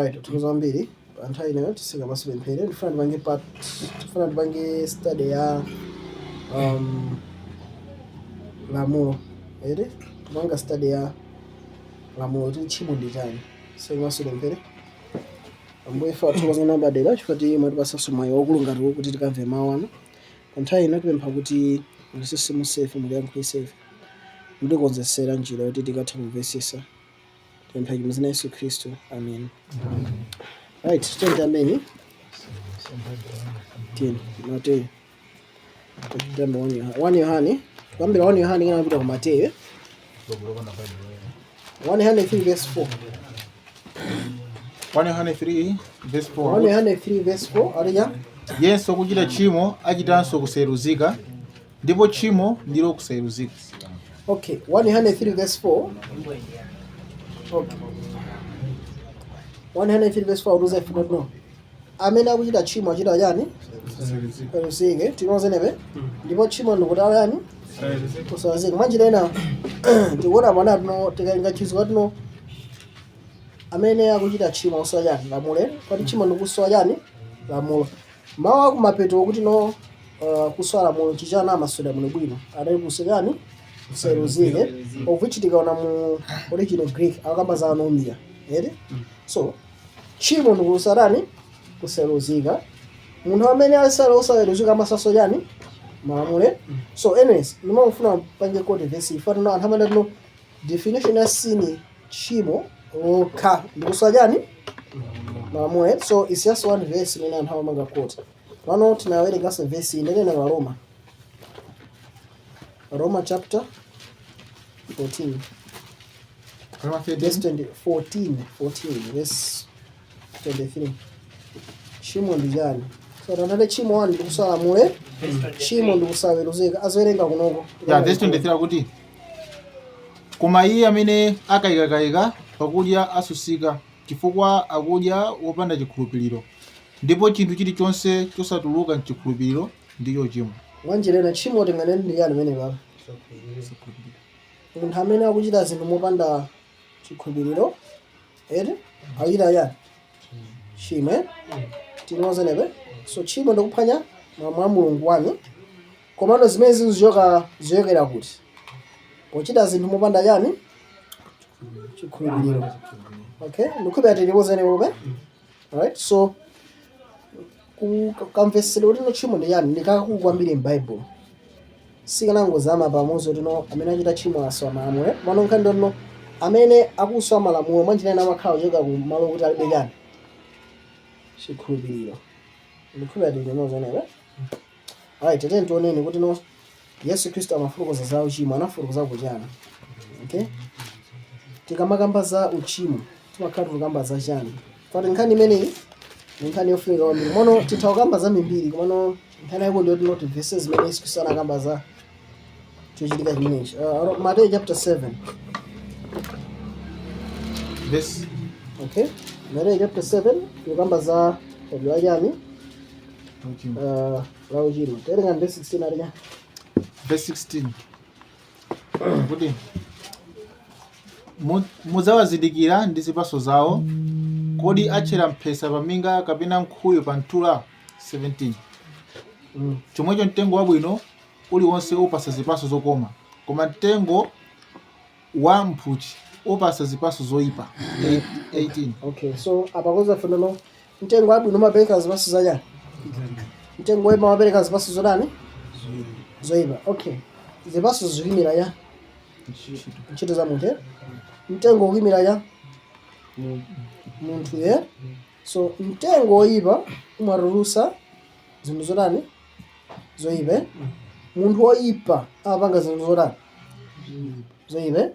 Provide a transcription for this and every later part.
Right, tukuzambiri anthawi nayo tisika maso pemphere tifuna tipange study ya lamulo ere tipanga study ya lamulo kuti tchimo ndi chani so maso pemphere ambuye fa tukoza namba dera chifati mwatipasa mwayi wakulungatiwo kuti tikamve mawu ano anthawi ino tipempha kuti sisi musefe muliyankhulo safe mutikonzesera njira yoti tikathe kumvesesa tempha mzina Yesu Kristo amen. Right, tende ameni. Mateo. Tembo 1 Yohane. Kwambira 1 Yohane ngana kupita ku Mateo. 1 Yohane 3 verse 4. 1 Yohane 3 verse 4. 1 Yohane 3 verse 4. Alija. Yesu kuchita tchimo achitanso kuseruzika ndipo tchimo ndilo kuseruzika. Okay, 1 Yohane 3 verse 4. Okay. 103 verse 4 uruza ifuno no. Amene akuchita tchimo achita yani? Seruzike. Tinoze nebe? Ndipo tchimo ndikuti yani? Kusazika. Manjira ena tikuona mana no tikalinga chizwa no. Amene akuchita tchimo uswa yani? Lamule. Kwati tchimo ndikuswa yani? Lamulo. Mawa kumapeto kuti no kuswa lamulo chichana amasuda muno bwino. Adali kusegani? Seruzike. Of which tikaona mu original Greek akamba za anomia. Ere? So, tchimo ndikusarani kuseruzika. Munthu amene alisala osaweruzika masaso yani? Malamule. So anyways, nimafuna pange kodi verse ifana na anthu amene no definition ya sin tchimo okha ndikuswa yani? Malamule. So it's just one verse imene anthu amanga quote. Pano tinawerenga verse inene na Roma. Roma chapter 14. Verse 14 verse 23. Tchimo ndi chani? So tanale tchimo wani ndikusala mule. Tchimo ndikusaweruzika. Azowerenga kunoko. Yeah, verse 23 akuti koma iye amene akayikakayika pakudya asusika chifukwa akudya wopanda chikhulupiriro ndipo chinthu chilichonse chosatuluka mchikhulupiriro ndicho chimo. Wanjirena tchimo tinganene ndi yani mene baba? Munthu amene akuchita zinthu mopanda chikhulupiriro ere ayira yani chimwe tinoze nebe. So tchimo ndikuphwanya mwa Mulungu wanu komano zimene ziyokera kuti pochita zinthu mopanda yani chikhulupiriro. Okay, ndikupita tilipoze ne bobe. Alright, so kukamvesera kuti no tchimo ndi yani ndikakulu kwambiri m'Bible. Sikanangozama pamozi kuti no amene achita tchimo aswa malamulo pano nkhani no amene akuswa malamulo mwanjira ena amakhala kuchoka ku malo kuti alibe yani chikhulupiriro. Ndikupita tinoze nebe. Alright, tete tioneni kuti no Yesu Kristo amafurukoza za uchimo anafurukoza kuchana. Okay, tikamakamba za uchimo timakhala tukamba za chani pati nkhani imeneyi nkhani yofunika kwambiri mono tithawakamba za mimbiri komano nkhani yako ndiyo tinoti verses zimene Yesu Kristo anakamba za chochitika chimenechi. Matthew chapter 7. Verse Okay, Matthew chapter 7 tikamba za kabila yani la uchimo. Terenga verse 16 alija. Verse 16 kuti mudzawazindikira ndi zipatso zawo. Kodi atchera mphesa paminga kapena nkhuyu pa ntula? 17. Chomwecho mtengo wabwino uliwonse upasa zipatso zokoma koma mtengo wa mphuchi upasa zipatso zoyipa. 18. Okay, so apakoza fenono mtengo wabwino umapereka zipatso za chani? Mtengo woyipa umapereka zipatso zodani? Zoyipa. Okay, zipatso zikimira ya ntchito za munthu. Mtengo ukimira ya munthu ye. So mtengo woyipa umarulusa zinthu zodani? Zoyipa. Munthu woyipa amapanga zinthu zodani? Zoyipa.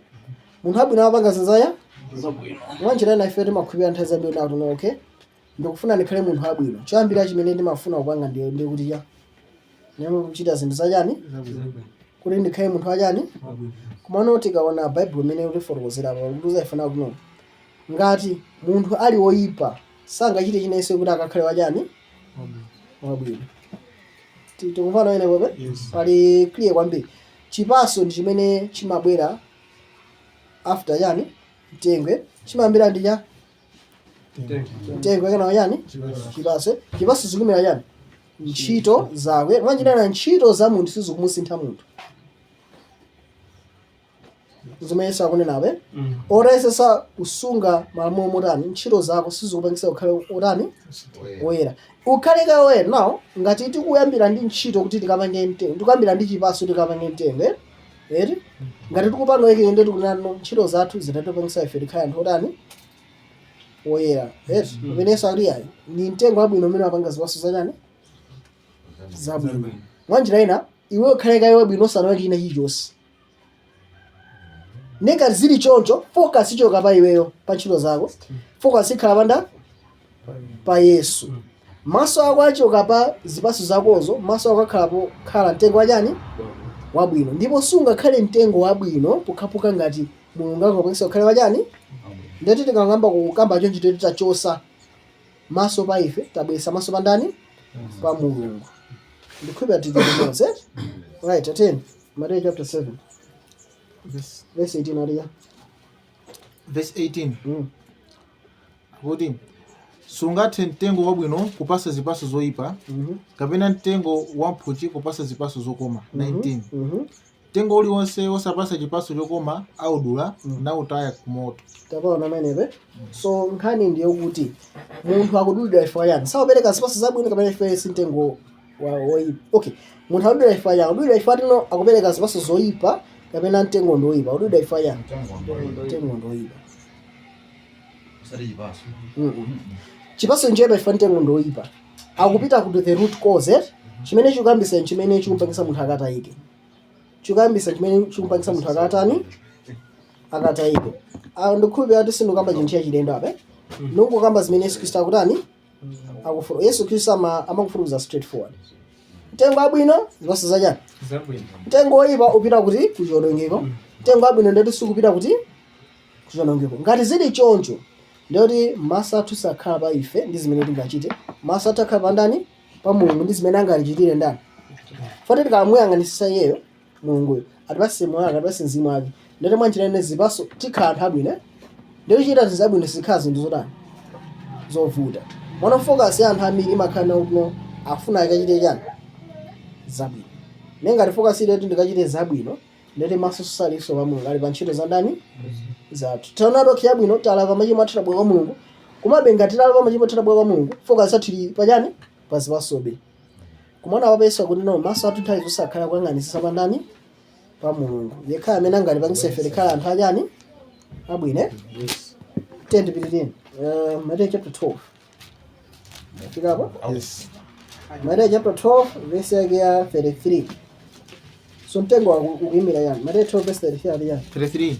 Munthu abwino amapanga zinthu zaya? Zabwino. Mwanjira ena ife timakhulupirira nthawi zambiri nawo no. Okay, ndikufuna ndikhale munthu abwino. Choyambira chimene ndimafuna kupanga ndiye kuti ya nemu kuchita zinthu za chani? Kuti ndikhale munthu achani? Komano tikaona Bible imene ilifotokozera kuti uzayifuna kuno ngati munthu ali woyipa sangachite chinense kuti akakhale wachani? Wabwino. Tikumvana ene bobe? Pali clear kwambiri. Chipatso ndi chimene chimabwera after yani mtengwe chimambira ndi mtengo kana yani chipaso zikumira yani ntchito zakwe mwanjinena ntchito za munthu sizikumsintha munthu zimayesa kunenabe orayesesa kusunga malamulo motani ntchito zako sizikupangisa ukhale utani oyera ukhaleka oyera nawo ngati tikuyambira ndi ntchito kuti tikapange mtengo tikuyambira ndi chipaso tikapange mtengo eti ngati tikupanga weke ndi tikunano ntchito zathu zitatipangisa ife tikhale anthu otani oyera eti kumenesa kuti ayi ni mtengo wabwino umene wapanga zipaso zachani zabwino mwanjira ina iwe ukhaleka iwe bwino osanawe china chilichonse nengati zili choncho focus ichoka pa iweyo pa ntchito zako focus ikhala panda pa Yesu maso ako achoka pa zipaso zakozo maso ako akhalapo khala mtengo wachani wabwino ndipo sungakhale mtengo wabwino pokhapoka ngati mulungu akupangisa ukhale wachani ndeti tikangamba kukamba chonchi titachosa maso pa ife tabwesa maso pa ndani pa mulungu ndikhulupira tizimose right attend Matthew chapter 7 verse 18 Maria verse 18 kuti sungathe mtengo wabwino kupasa zipaso zoyipa kapena mtengo wamphuchi kupasa zipaso zokoma 19 mtengo uliwonse wosapasa chipaso chokoma audula nautaya kumoto tapaona menepe so nkhani ndiyo kuti munthu akudulidwa ifa yani sawapereka zipaso zabwino kapena ife si mtengo woyipa okay munthu akudulidwa ifa yani akudulidwa ifa tino akupereka zipaso zoyipa kapena mtengo ndoyipa akudulidwa ifa yani mtengo ndoyipa chipaso njepa ifa mtengo ndoyipa akupita kuti the root cause chimene chikuyambisa chimene chikumpangisa munthu akatayike chikuyambisa chimene chikumpangisa munthu akatani akatayike ndikhulupira kuti sindikamba chinthu chachilendo ape ndikukamba zimene Yesu Khristu akutani akufuna Yesu Khristu amakufuruza straight forward mtengo wabwino zipaso zachani mtengo woyipa upita kuti kuchiwonongeko mtengo wabwino ndeti sikupita kuti kuchiwonongeko ngati zili choncho ndiyoti maso athu sakhala pa ife ndi zimene tingachite maso athu akhala pa ndani pa mulungu ndi zimene angatichitire ndani foti tikamuyang'anisisa iyeyo mulunguyo atipase moyo wake atipase mzimu wake ndiyoti mwanjira ine zipaso tikhala anthu abwino ndiyoti chita zinthu zabwino zikhala zinthu zotani zovuta mwana focus ya anthu ambiri imakhala nakuno afuna akachite chani zabwino nengati focus ile kuti ndikachite zabwino ndiyoti maso saliso pa mulungu ali pa ntchito za ndani zathu taona doki yabwino talava machimo athu tabwera kwa mulungu komabe ngati talava machimo athu tabwera kwa mulungu focus athu ili pachani pa zipasobe kumona wapesa kuti no maso athu nthawi zosakhala kuyang'anisisa pa ndani pa mulungu yekhala amene angatipangise ife tikhala anthu achani abwino 10 Matthew chapter 12 fikapo yes Matthew chapter 12 verse yake ya 33 so mtengo ukuyimira yani Matthew 12 verse 33 yani 33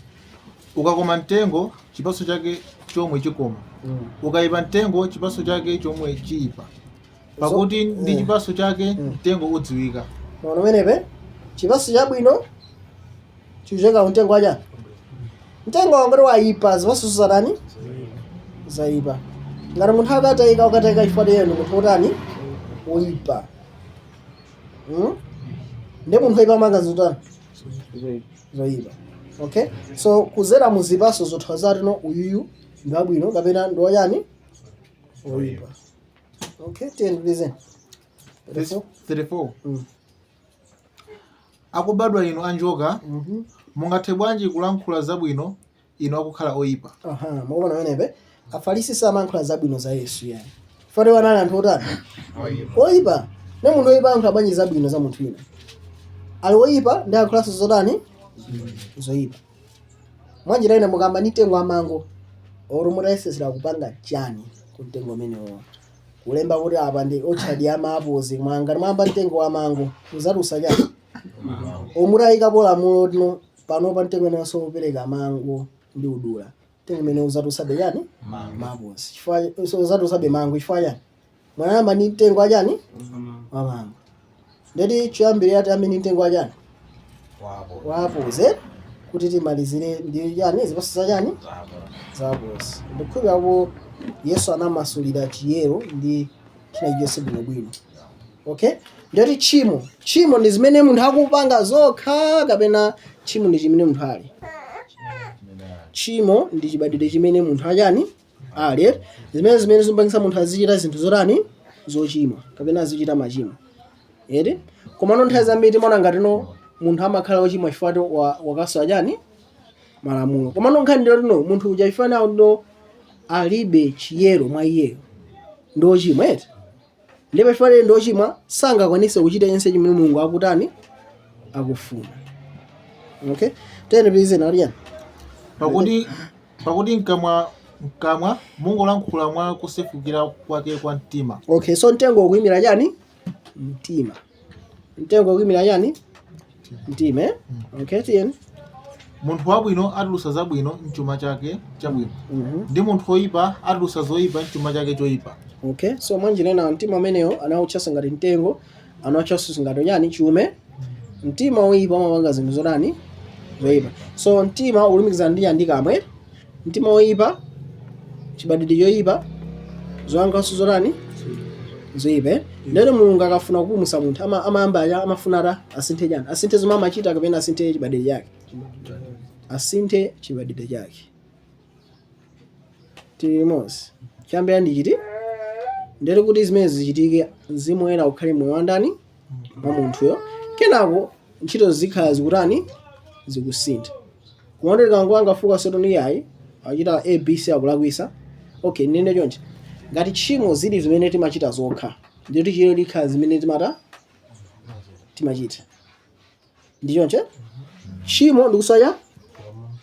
ukakoma mtengo chipaso chake chomwe chikoma ukayipa mtengo chipaso chake chomwe chiyipa pakuti ndi chipaso chake mtengo udziwika mwana menepe chipaso chabwino chicheka mtengo wacha mtengo wangati wayipa zipaso zadani zayipa ngati munthu akatayika ifade yenu munthu otani woyipa ndi munthu oyipa manga zotani zoyipa okay so kuzera muzipaso zotha zatino uyuyu ndi abwino kapena ndi wachani oyipa okay listen 34 akubadwa inu anjoka mungathe bwanji kulankhula zabwino inu akukhala oyipa mwaona menepe afarisi samankhula zabwino za Yesu yani fare wanali anthu otani oyipa ne munthu oyipa anthu abwanji zabwino za munthu ina ali oyipa ndi akulaso zotani zoyipa mwanjira ina mukamba ni mtengo amango oro mutayesesera kupanga chani kumtengo umenewo kulemba kuti apa ndi ochadi amapozi mwanga mwamba mtengo amango uzarusa chani omutayika pola muno pano pa mtengo ene so upereka amango ndi udula mtengo umene uzatusabe chani mapozi chifukwa so uzatusabe mango chifukwa chani mwanamba ni mtengo achani amango ndeti choyambirira ati amene mtengo achani wapoze kuti timalizire ndi chani zipaso zachani zapozi ndikhulupirako Yesu anamasulira chiyero ndi china chonse bwinobwino okay ndeti tchimo ndi zimene munthu akupanga zokha kapena tchimo ndi chimene munthu ali tchimo ndi chibadwire chimene munthu achani ali zimene zimpangisa munthu azichita zinthu zotani zochimwa kapena azichita machimo eti komano nthawi zambiri timaona ngati munthu amakhala wochimwa chifukwa wakasowa chani malamulo komano nkhani ndiyo munthu uja chifukwa alibe chiyero mwa iyeyo ndi wochimwa eti ndipo chifukwa ndi wochimwa sangakwanise kuchita yense chimene Mulungu akutani akufuna. Okay, tene please na Ariana. Pakuti mkamwa mungolankhula mwa kusefukira kwake kwa mtima. Okay, so mtengo ukuyimira chani? Mtima. Mtengo ukuyimira chani? Mtima, eh? Okay, tiyeni. Munthu wabwino atulusa zabwino mchuma chake chabwino. Ndi munthu oyipa atulusa zoyipa mchuma chake choyipa. Okay, so mwanjinena mtima umeneyo anawutchasa ngati mtengo, anawutchasa ngati chani chume. Mtima oyipa umapanga zinthu zotani zoyipa. So mtima ulumikizana ndi chani kamwe. Mtima oyipa chibadwidwe choyipa zoyankhulaso zotani zoyipa. Lero Mulungu akafuna kupulumutsa munthu amayamba amafuna asinthe chani, asinthe zomwe amachita kapena asinthe chibadwidwe chake, asinthe chibadwidwe chake. Timos chambira ndi chiti ndere kuti zimene zichitike Mzimu Woyera ukhale moyo wa ndani mwa munthuyo, kenako ntchito zikhala zikutani zikusintha. Kumandika kangu angafuka sotoni yayi achita ABC akulakwisa. Okay, nene chonje ngati tchimo zili zimene timachita zokha nditi chiro likhala zimene timachita ndi chonje tchimo ndikusaya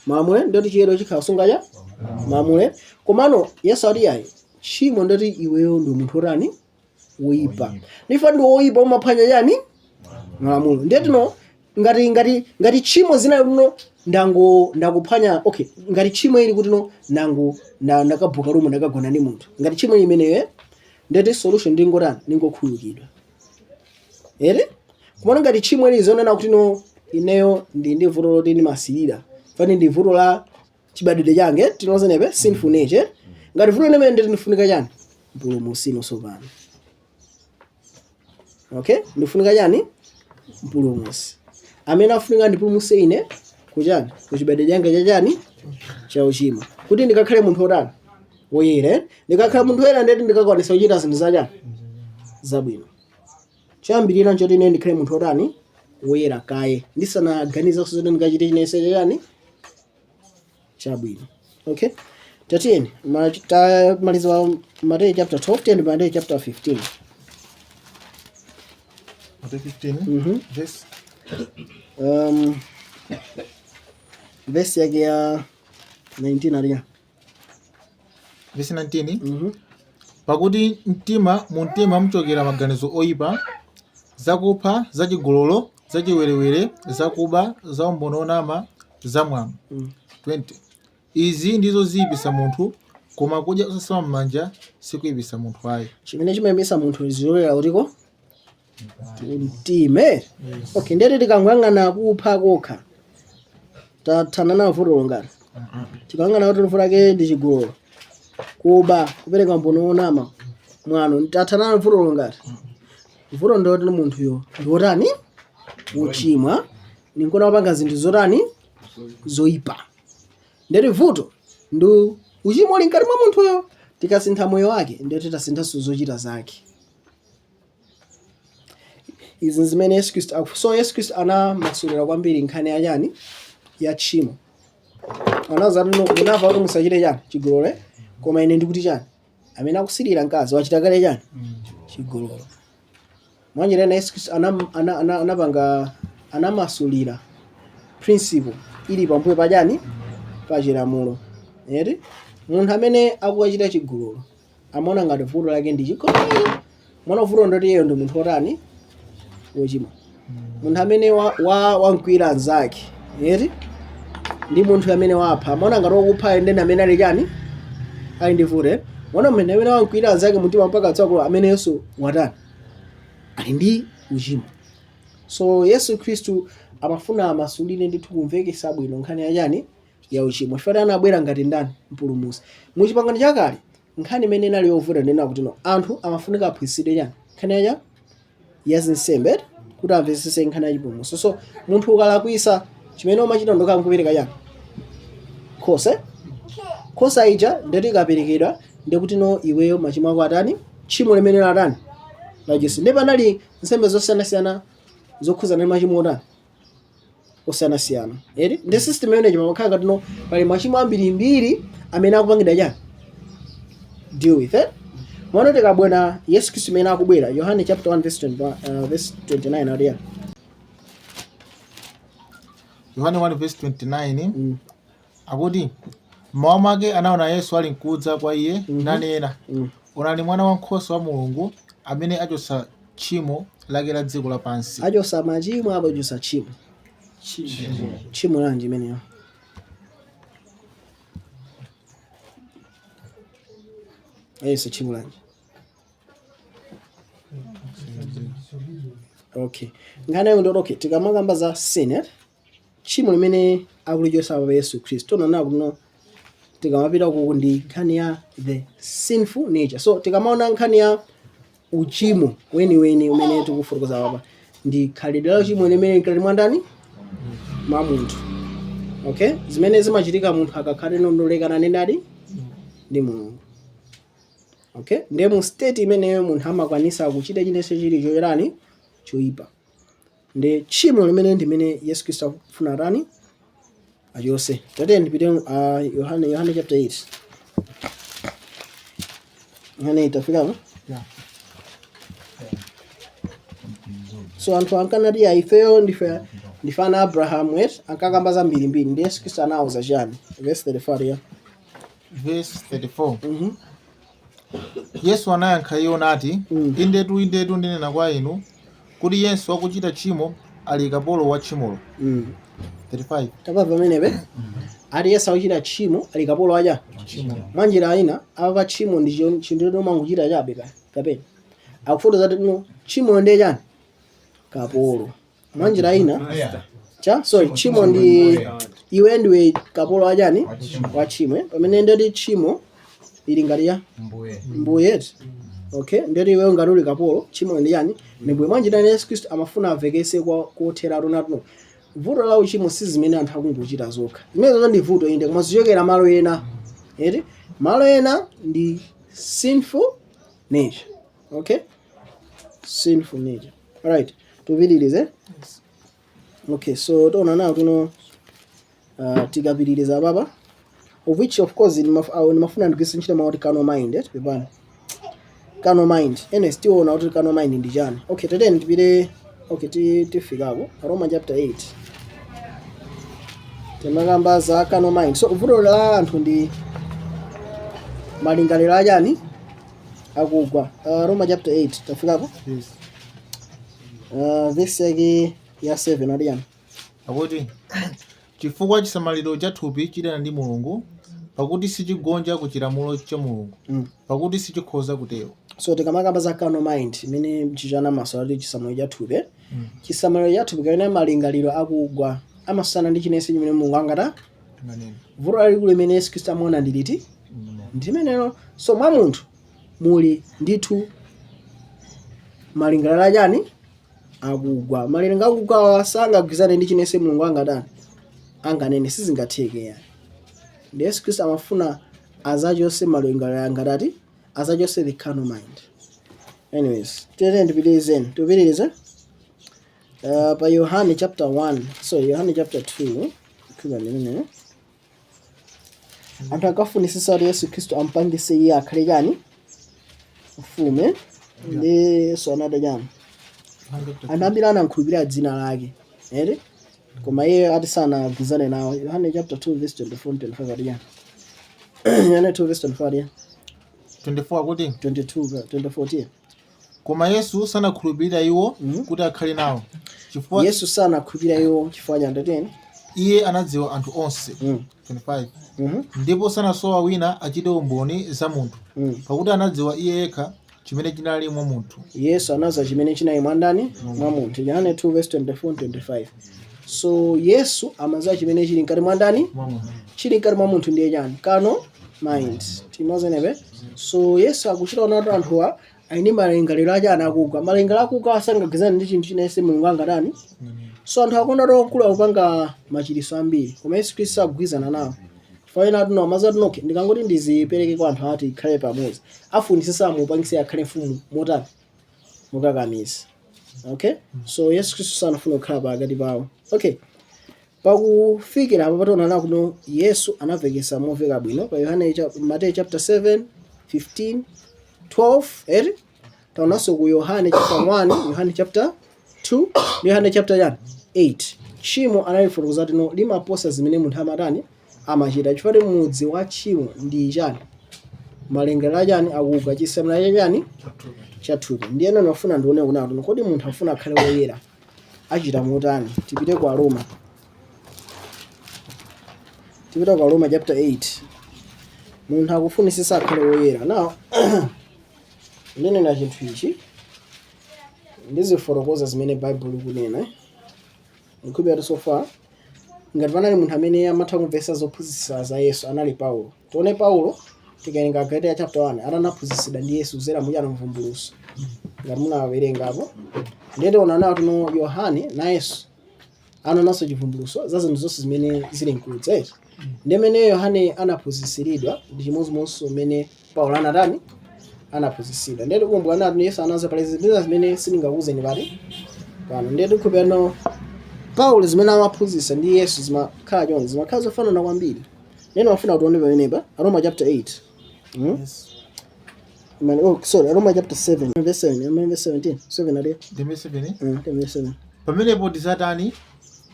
mamule ndoti chiro chikhala sungaja mamule komano Yesu ati yayi tchimo ndoti iweyo ndi munthu otani woyipa ndifa ndi woyipa umaphwanya chani malamulo ndetino ngati tchimo zina ndakuphwanya. Okay, ngati tchimo ili kuti ndakabuka rumo ndakagona ndi munthu ngati tchimo imeneyo ndeti solution ndingotani ningokhululukidwa ere komano ngati tchimo ili zonena kuti ineyo ndi vuto loti ndimasirira fani ndi vuto la chibadwidwe change tinozenepe sinful nature. Ngati vuto limene ndeti ndifunika chani mpulumutsi nosopano. Okay, ndifunika chani mpulumutsi amene afunika ndipulumutse ine kuchani kuchibadwidwe change chachani cha uchimo kuti ndikakhale munthu otani woyera. Ndikakhala munthu woyera ndeti ndikakwanisa kuchita zinthu zachani zabwino. Chambirira nchoti ine ndikhale munthu otani woyera kaye ndisanaganiza zoti ndikachite chinese chachani chabwino. Okay, tatiyeni maliza Mateyu chapter 12 and Mateyu chapter 15. Mateyu 15 verse yake ya 19 aliya. Verse 19. Pakuti mu mtima muchokera maganizo oyipa, zakupha, zachigololo, zachiwerewere, zakuba, zaumboni onama, zamwano. 20. Izi ndizo ziyipisa munthu, koma kudya osasama m'manja sikuyipisa munthu ayi. Chimene chimayipisa munthu zilolera kutiko mtime. Okay, ndeti tikang'ang'ana kupha kokha tathana na vuto longati tikang'ang'ana kuti vuto lake ndi chigololo, kuba, kupereka umboni onama, mwano tathana na vuto longati. Vuto ndoti munthuyo ndiotani wochimwa ninkona wapanga zinthu zotani zoyipa. Ndeti vuto ndi uchimo uli mkati mwa munthuyo, tikasintha moyo wake ndeti tasinthanso zochita zake. Izi zimene Yesu Kristu so Yesu Kristu anamasulira kwambiri nkhani ya chani ya tchimo. Anaza munava kuti musachite chani chigololo, koma ine ndikuti chani amene akusirira mkazi wachita kale chani chigololo. Mwanjira Yesu Kristu anamasulira principle ili pambuyo pa chani pa chilamulo. Eti munthu amene akuchita chigololo amaona ngati vuto lake ndi chigololo, mwana vuto ndoti iyeyo ndi munthu otani wochimwa. Munthu amene wamkwira anzake eti ndi munthu amene wapha amaona ngati wakupha ndeni amene ali chani ali ndi vuto. Mwana amene wamkwira anzake mtima mpaka tsakula amene Yesu watani ali ndi uchimo. So Yesu Kristu amafuna amasulire ndithu kumvekesa bwino nkhani ya chani ya uchimo. Chifukwa anabwera ngati ndani mpulumutsi. Muchipangano chakale nkhani imene inali yovuta ndena kuti anthu amafunika aphunzitsidwe chani nkhani ya zinsembe kuti amvetsetse nkhani ya chipulumutso. So munthu ukalakwisa chimene umachita ndokamkupereka chani khose Nkhosa ija ndeti ikaperekedwa ndikuti no iweyo machimo ako atani tchimo limene latani lachisi. Ndi panali nsembe zosiyanasiyana zokhuzana ndi machimo otani osiyanasiyana. Ndi system imene chimakhala ngati no pali machimo ambirimbiri amene akupangidwa chani deal with it. Mwana tikabwera Yesu Khristu imene akubwera Yohane chapter 1 verse 29 adi. Yohane 1 verse 29 akuti mmawa mwake anaona Yesu ali nkudza kwa iye nanena onani mwana wankhosa wa Mulungu amene achosa tchimo lake la dziko lapansi. Achosa machimo apo achosa tchimo. Tchimo lanji imeneyo. Yesu tchimo lanji. Okay. Ngana ndo okay tikamangamba za sin tchimo limene akulichosa pa Yesu Khristu tonaona kuno tikamapita ku ndi nkhani ya the sinful nature. So tikamaona nkhani ya uchimo weni umene tikufotokoza hapa ndi khalidwe la uchimo limene likali mwandani mwa munthu. Okay, zimene zimachitika munthu akakhale nondolekana nendadi ndi Mulungu. Okay, ndiye mu state imeneyo munthu amakwanisa kuchita chinese chili choyerani choipa. Ndi tchimo limene ndimene Yesu Khristu akufuna rani achose. Tate ndipite Yohane chapter 8. Yohane itafika mo? Yeah. So anthu ankanati ifeyo ndifana Abraham ankakamba za mbirimbiri ndi Yesu Khristu anawuza chani. Verse 34 ya. Verse 34. Yesu anayankha iwo nati indetu ndinena kwa inu kuti yense wakuchita tchimo ali kapolo wa tchimolo. 35. Tapava pamenepe ali Yesu akuchita tchimo ali kapolo aja Tchimo. Mwanjira ina apa tchimo ndi chinthu manguchita chabe kapena akufotoza kuti no tchimo ndi chani kapolo. Mwanjira ina tchimo ndi iwe ndiwe kapolo ajani wa tchimo pamene ndoti tchimo ili ngati ya mbuye. Okay, ndoti iwe ngati uli kapolo tchimo ndi yani ndi mbuye. Mwanjira ina Yesu Khristu amafuna avekese kothera ronatuno vuto la uchimo si zimene anthu akungochita zokha. Zimene ndi vuto inde koma zichokera malo ena. Malo ena ndi sinful nature. Okay, sinful nature. Alright, tupitirize. Okay, so tona nawo tuno tikapitiriza baba of which of course nimafuna ndikisinchita mauti carnal mind pepani carnal mind ene still ona kuti carnal mind ndi chani. Okay, tate ndipite tifikapo Roma chapter 8 temakamba za carnal mind. So vuto la anthu ndi malingaliro achani akugwa. Roma chapter 8 tafikapo. Yes. Verse yake ya 7 adiyani Akuti chifukwa chisamaliro cha thupi chidana ndi Mulungu pakuti sichigonja ku chilamulo cha Mulungu pakuti sichikhoza kutero. So tikamakamba za carnal mind imene mchichana maswali chisamaliro cha thupi chisamaliro cha thupi kana malingaliro akugwa amasana ndi chinese chimene Mulungu angata vuto lalikulu limene Yesu Khristu amaona ndiliti ndimeneno. So mwa munthu muli ndithu malingaliro achani akugwa. Malingaliro akugwa sangagwizane ndi chinese Mulungu angadani anganene sizingatheke yani. Ndi Yesu Khristu amafuna azachose malingaliro angadati azachose the carnal mind. Anyways, tupitirize pa Yohane chapter 1 Yohane chapter 2 kuba nene anthu akafunisisa kuti Yesu Khristu ampangise iye akhale chani mfumu ndi sonada chani anthu ambiri anamkhulupirira dzina lake koma iye ati sanagwizane nawo. Yohane chapter 2 verse 24-25 ati chani. Yohane 2 verse 25 24 akuti 22-24 koma Yesu sanakhulupirira iwo kuti akhale nawo chifukwa Yesu sanakhulupirira iwo chifukwa cha ndani iye anadziwa anthu onse. 25 ndipo sanasowa wina achite umboni za munthu pakuti anadziwa iye yekha chimene chinali mwa munthu. Yesu anadziwa chimene chinali mwa ndani mwa munthu. Yohane 2 verse 24-25. So Yesu amadziwa chimene chili nkati mwa ndani chili nkati mwa munthu ndiye chani carnal mind. Timozenebe. So Yesu akuchita ona anthuwa aine malingaliro achani akugwa. Malingaliro akugwa asangagwizane ndi chinthu chinese Mulungu angadani. So anthu akonda okula kupanga machiriso ambiri koma Yesu Khristu agwizana nawo Faina tuno mazatu noke ndikangoti ndizipereke kwa anthu ati ikhale pamodzi. Afunisisa mupangise akhale mfumu motani mukakamiza. Okay? So Yesu Kristu sanafuna kukhala pakati pawo. Okay. Pakufikira apo pationa kuno Yesu anavekesa moveka bwino pa Matthew chapter 7, 15, 12, taonanso ku Yohane chapter 1, Yohane chapter 2, Yohane chapter 8. Tchimo analifotokoza kuti no limaposa zimene munthu amatani amachita. Chifukwa mudzi wa tchimo ndi chani? Malengero achani akuga chisemera chani chathupi. Ndiye nanu afuna ndione kunatu kodi munthu afuna akhale woyera achita motani. Tipite kwa Roma. Tipita kwa Roma chapter 8. Munthu akufunisisa akhale woyera. Now ndine na chinthu ichi ndizifotokoza zimene Bible ikunena. Nkubira so far ngati panali munthu amene amatha kumvesa zophunzitsa za Yesu anali Paulo. Tione Paulo tikaenga Galatiya chapter 1 atanaphunzitsidwa ndi Yesu zera muchana mvumbuluso. Ngati munawerenga apo ndiyete onanawo tuno Yohane na Yesu anananso chivumbuluso za zinthu zonse zimene zili mkudza. Ndi amene Yohane anaphunzitsiridwa ndi chimodzimodzi mmene Paulo anatani anaphunzitsidwa. Ndiyete kumbukana kuti Yesu anaza pale zinthu zimene sindingakuwuzeni pali pano. Ndiyete kupeno Paulo zimene amaphunzitsa ndi Yesu zimakhala chonse zimakhala zofanana kwambiri. Neno afuna kuti ondiwe pamenepa Roma chapter 8. Yes. Roma chapter 7 verse 7, verse 17. 7 ade. Verse 7. Verse 7. Pamenepo tisatani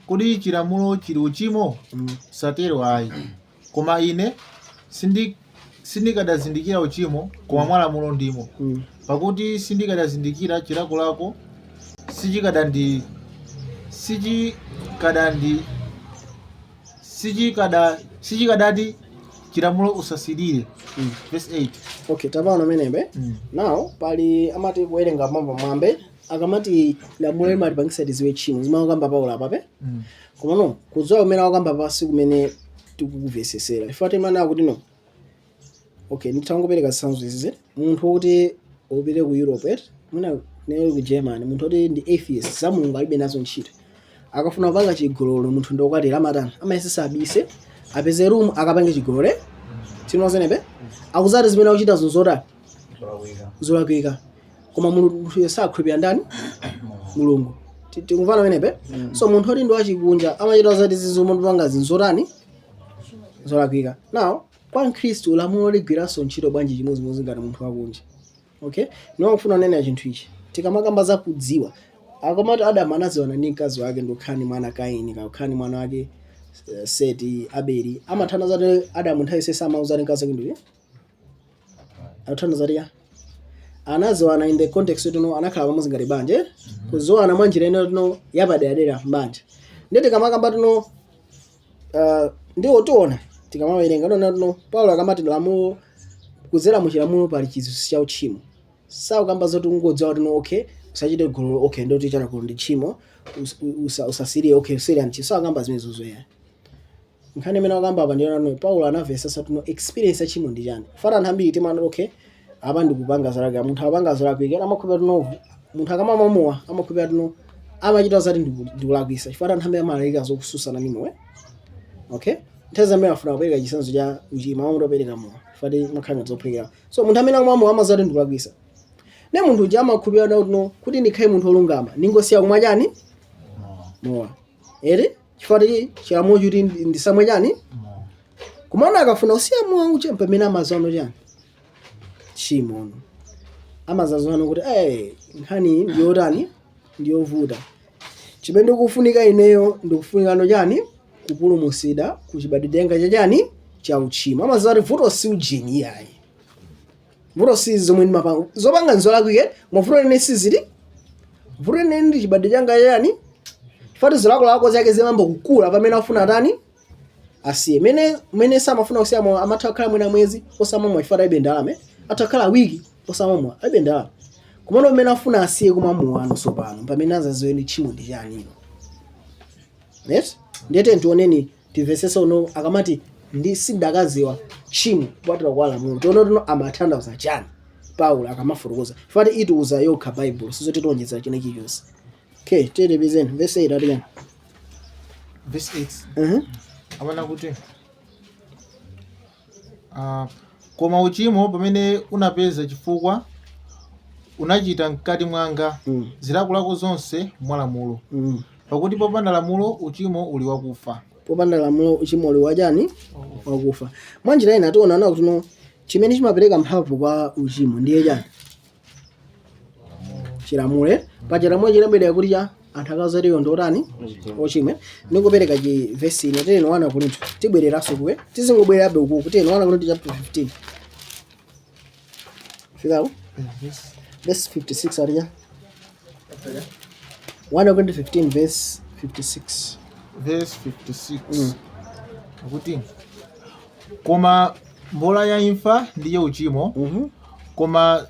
kodi chilamulo chili uchimo? Satero ayi. Koma ine sindikadazindikira uchimo koma mwalamulo ndimo. Pakuti sindikadazindikira chilakolako sichikadati chilamulo usasilire. Verse 8. Okay, tabana menembe. Now pali amati kuwerenga mambo mwambe akamati lamulo limati pangisa tiziwe chimo zimakamba Paulo apape. Koma no kuzoa umene wakamba pasi kumene tikukuvesesera. Ifate mana akuti no. Okay, nditangopereka sanzo izi. Munthu kuti opite ku Europe muna ne ku Germany munthu kuti ndi atheist za Mulungu alibe nazo ntchito. Akafuna kupanga chigololo munthu ndokati ramadana amayesesa abise apeze room akapange chigolole tinozenebe akuzati zimene akuchita zozota zolakwika koma munthu yesakhulupirira ndani Mulungu tikumvana menebe. So munthu oti ndo achikunja amachita zati zizomo ndipanga zinzotani zolakwika. Now kwa Mkristu lamulo ligwiranso ntchito bwanji chimodzimodzi ngati munthu wakunja. Okay, no mfuna nene chinthu ichi tikamakamba za kudziwa akamati Adamu anaziwana ndi mkazi wake ndokhani mwana Kaini kakhani mwana wake Seti Abeli amathana zati Adamu nthawi sesa amauzani mkazi wake ndiye athana zati ya anaziwana in the context no anakhala pamodzi ngati banja kuzowana mwanjira ino no yapadera mbanja. Ndiye tikamakamba tuno ndiwo tiona tikamawerenga no Paulo akamati lamulo kuzera mu chilamulo pali chizusi cha uchimo. Saukamba zoti ungodziwa kuti no okay usachite golo okay ndo tichana ku ndi chimo usasirie okay usiri anti saukamba zimene zozoya. Nkhani mena wakamba apa ndiona no Paulo anavesa satu no experience ya chimo ndi chani. Fara nthambi timana okay apa ndikupanga zalaka munthu apanga zalaka ikera amakhupira no munthu akamamamowa amakhupira no amachita zati ndikulakwisa. Fara nthambi amalayika zokususana nimo okay nthawi zambiri afuna kupereka chisanzo cha uchimo amutopereka mowa fati makhanga zophwekera. So munthu amene akamamamowa amazati ndikulakwisa. Ne munthu uja amakhupira no kuti ndikhale munthu olungama ningosiya kumwa chani mowa chifati chilamulo kuti ndisamwe chani kumana akafuna usiya mowa uche pamene amazano chani chimo amazazano kuti nkhani ndiyotani ndiyovuta chimene ndikufunika ineyo ndikufunika no chani kupulumutsidwa kuchibadidwenga cha chani cha uchimo. Amazati vuto si ujini yayi vuto si zomwe ndimapanga zopanga nzolakwike mwavuto nene sizili vuto nene ndi chibadidwenga chani chifati zolako zake zimamba kukula pamene afuna tani asiye mene samafuna kusiya mowa amatha kukhala mwina mwezi osamamwa chifati alibe ndalama atakhala wiki osamamwa alibe ndalama kumano pamene afuna asiye kumamowa anonso pano pamene azaziwe ndi chimo ndi chani. Yes? Ndiyete ntioneni tivesese uno akamati ndi sindakaziwa chimo kupatira kwa lamulo tionono amathanda chani Paulo akamafotokoza fati itiuza yokha Bible sizoti tionjeza china chilichonse. Okay, tete bizeni verse 8 again. Verse 8. Amana kuti Koma uchimo pamene unapeza chifukwa unachita mkati mwanga zilakolako zonse mwa lamulo. Pakuti popanda lamulo uchimo uli wakufa. Popanda lamulo uchimo uli wachani? Wakufa. Mwanjira ina tiona kuti no chimene chimapereka mphamvu kwa uchimo ndiye chani? Chilamulo. Pa chilamulo chilembedwa kuti cha anthu akazatiyo ndotani ochimwe ndikupereka chi verse ino teno wana Korinto tibwereraso kuwe tizingobwerabe uku kuti eno wana Korinto chapter 15 fikawo verse 56 ariya 1 Korinto 15 verse 56 akuti koma mbola ya imfa ndiye uchimo koma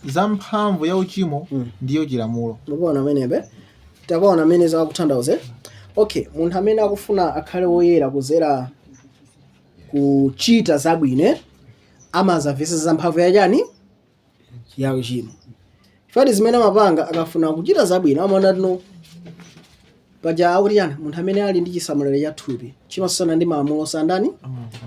za mphamvu ya uchimo ndiyo chilamulo. Mukuona amenepe takaona amene zakuthandauze. Okay, munthu amene akufuna akhale woyera kuzera kuchita zabwino amazamvesa za mphamvu ya chani ya uchimo. Fadi zimene amapanga akafuna kuchita zabwino amaona tino paja akuti yani munthu amene ali ndi chisamaliro cha thupi chimasana ndi malamulo sandani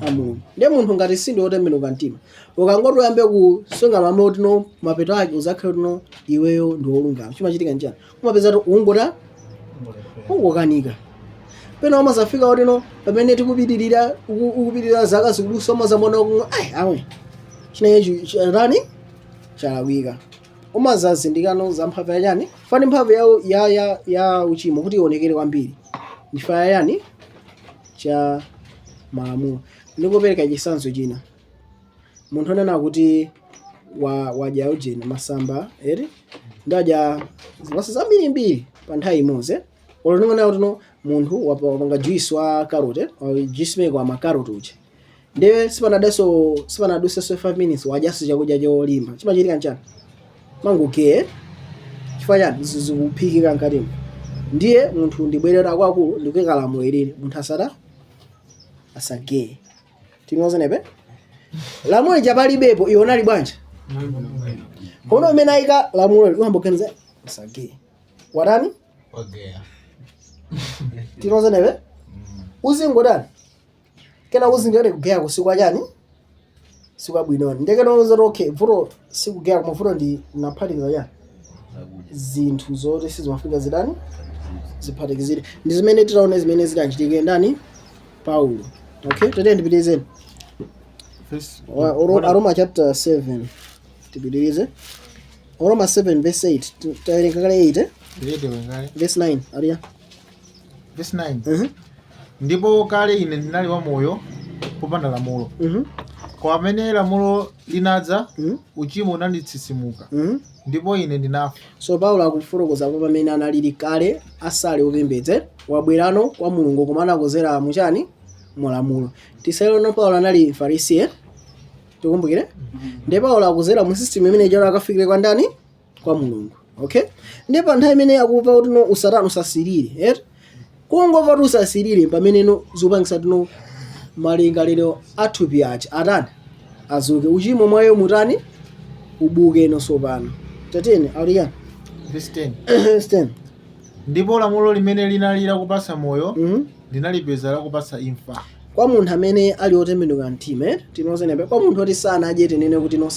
amuni. Ndiye munthu ngati sindi wotembenuka mtima ukangoti uyambe kusunga malamulo tino mapeto ake uzakhale tino iweyo ndi wolungama chimachitika njani umapeza kuti ungokanika pena umazafika kuti no pamene ukupitirira zaka zikulusoma zamona awe chinechi chani chalawika umazazindikano za mphamvu ya chani fani mphamvu ya uchimo kuti ionekere kwambiri ndifa yani cha malamulo. Ndikupereka chisanzo china munthu anena kuti wadya ujeni masamba eri ndaja zipasa zambirimbiri pa nthawi imodzi olonongana kuti no munthu wapanga juice wa carrot juice maker wa makaroti uja ndiye sipanaduse 5 minutes wajaso chakudya cholimba chimachitika nchani mangoke chifukwa chani zikuphikika mkatimo. Ndiye munthu ndibwerera kwakulu ndikuika lamulo ilili munthu asage tinozenepe lamulo chapalibepo iwonali bwanja kono umene ayika lamulo liwamboganiza asage watani Ogea. tinozenepe uzingodani kena uzingere kugea kusikwa chani sikwa bwinoni ndekenoza okay vuto sikugea kumavuto ndi naphatikiza chani zinthu zote sizimafika zidani ziphatikizire ndi zimene titaone zimene zidachitike ndani Paulo. Okay, today ndipitirize Roma chapter 7 tipitirize Roma 7 verse 8 tawerenga kale 8 verse 9 ariya verse 9 ndipo kale ine ndinali wa moyo popanda lamulo kwa amene lamulo linadza uchimo unanditsisimuka ndipo ine ndinafa. So Paulo akufotokoza kwa pamene analili kale asali opembedza wabwerano kwa Mulungu kumana kozera muchani mulamulo. Tisayiona Paulo anali Pharisee tikumbukire ndipo Paulo akuzera mu system imene ijo akafikire kwa ndani kwa Mulungu. Okay, ndipo nthawi imene akupa kuti no usatano usasirire kungova kuti usasirire pamene no zopangisa tino malingaliro athupi acha atani azuke uchimo mwayo mutani ubuke no sopano tatene aliya verse 10 ndipo lamulo limene linalira kupasa moyo linalipeza la kupasa imfa kwa munthu amene ali otembenuka mtima tinozenepe kwa munthu oti sanadye tenene kuti no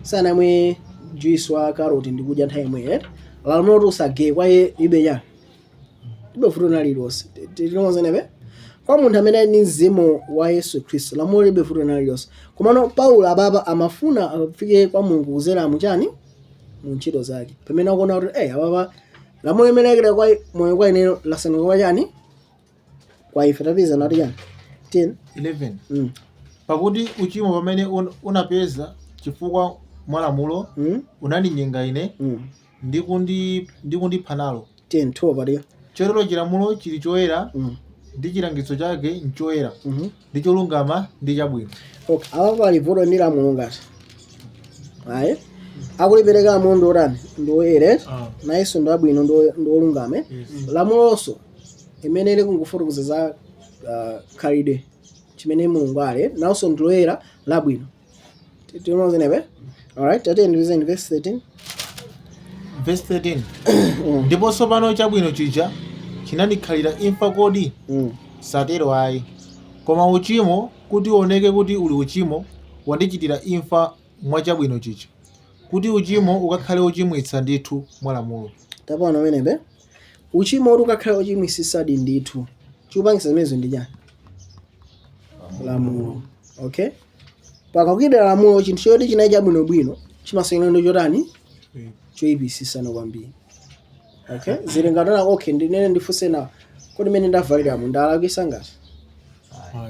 sanamwe juice wa carrot ndikudya nthawi imwe lamulo usage kwa ibe ya ibe futo nalilose tinozenepe kwa munthu amene ali mzimu wa Yesu Kristo lamulo libe futo nalilose komano Paulo ababa amafuna afike kwa Mulungu kuzera muchani mu ntchito zake pamene akuona kuti ababa lamulo limene likira kwa moyo kwa ine lasanuka kwa chani kwa ife tapiza nati chani 11 pakuti uchimo pamene unapeza chifukwa mwa lamulo unandinyenga ine ndikundipha nalo 10 paliyo chotero chilamulo chili choyera ndi chilangizo chake nchoyera ndi cholungama ndi chabwino. Okay, awa pali voto ndi lamulo ngati ayi akulipereka lamulo ndorani ndoyere nayenso ndo abwino ndo olungame lamulonso imene ili kungufotokoza za khalidwe chimene Mulungu ali nawonso ndoyera labwino tinozenepe. Alright, tate ndivize in verse 13 ndipo tsopano chabwino chija chinandikhalira imfa kodi satero ayi koma uchimo kuti uoneke kuti uli uchimo wandichitira imfa mwachabwino chicha kuti uchimo ukakhale uchimwitsa ndithu mwa lamulo. Tapano menebe uchimo uri ukakhale uchimwisisadi ndithu chikupangisa zimenezo ndi chani? Lamulo. Okay, pakakwidira lamulo chinthu choti chinayi chabwinobwino chimasangana ndi chotani choyipisisana kwambiri. Okay, zili ngatana okay ndinene ndifunse nawo kodi mene ndavalira mu ndalakwisa ngati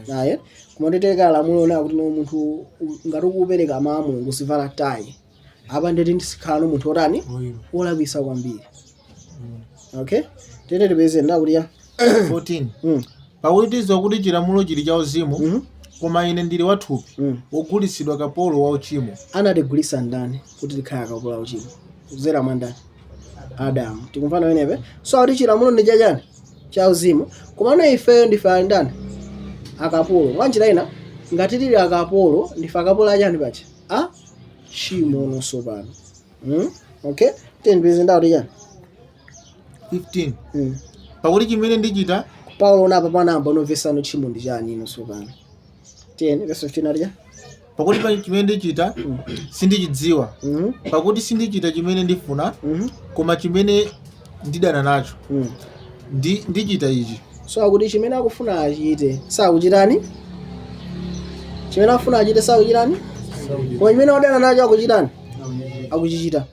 naye kumanditeka lamulo na kuti no munthu ngati ukupereka mamu kusivala tayi apa ndeti ndisikhala no munthu otani olakwisa kwambiri. Okay, tete tipeze nda kuti ya 14 pakuti tizwa kuti chilamulo chili cha uzimu koma ine ndili wathupi wogulitsidwa kapolo wa uchimo. Anatigulitsa ndani kuti tikhale kapolo wa uchimo? Kuzera mwa ndani? Adamu. Tikumvana wenepe? So kuti chilamulo ndi chachani? Cha uzimu. Koma ife ndife ndani? Akapolo. Mwanjira ina ngati tili akapolo ndife akapolo achani pacha? Chimo nonso pano. Okay, tipeze nda kuti chani? 15 pakuti chimene ndichita Paulo unapa panamba unovesano chimo ndi chani nonso pano. 10 verse 15 atia. Pakuti pa chimene ndichita sindichidziwa pakuti sindichita chimene ndifuna koma chimene ndidana nacho ndichita ichi. So akuti chimene akufuna achite sakuchitani, chimene afuna achite sakuchitani, koma chimene wadana nacho akuchitani akuchichita.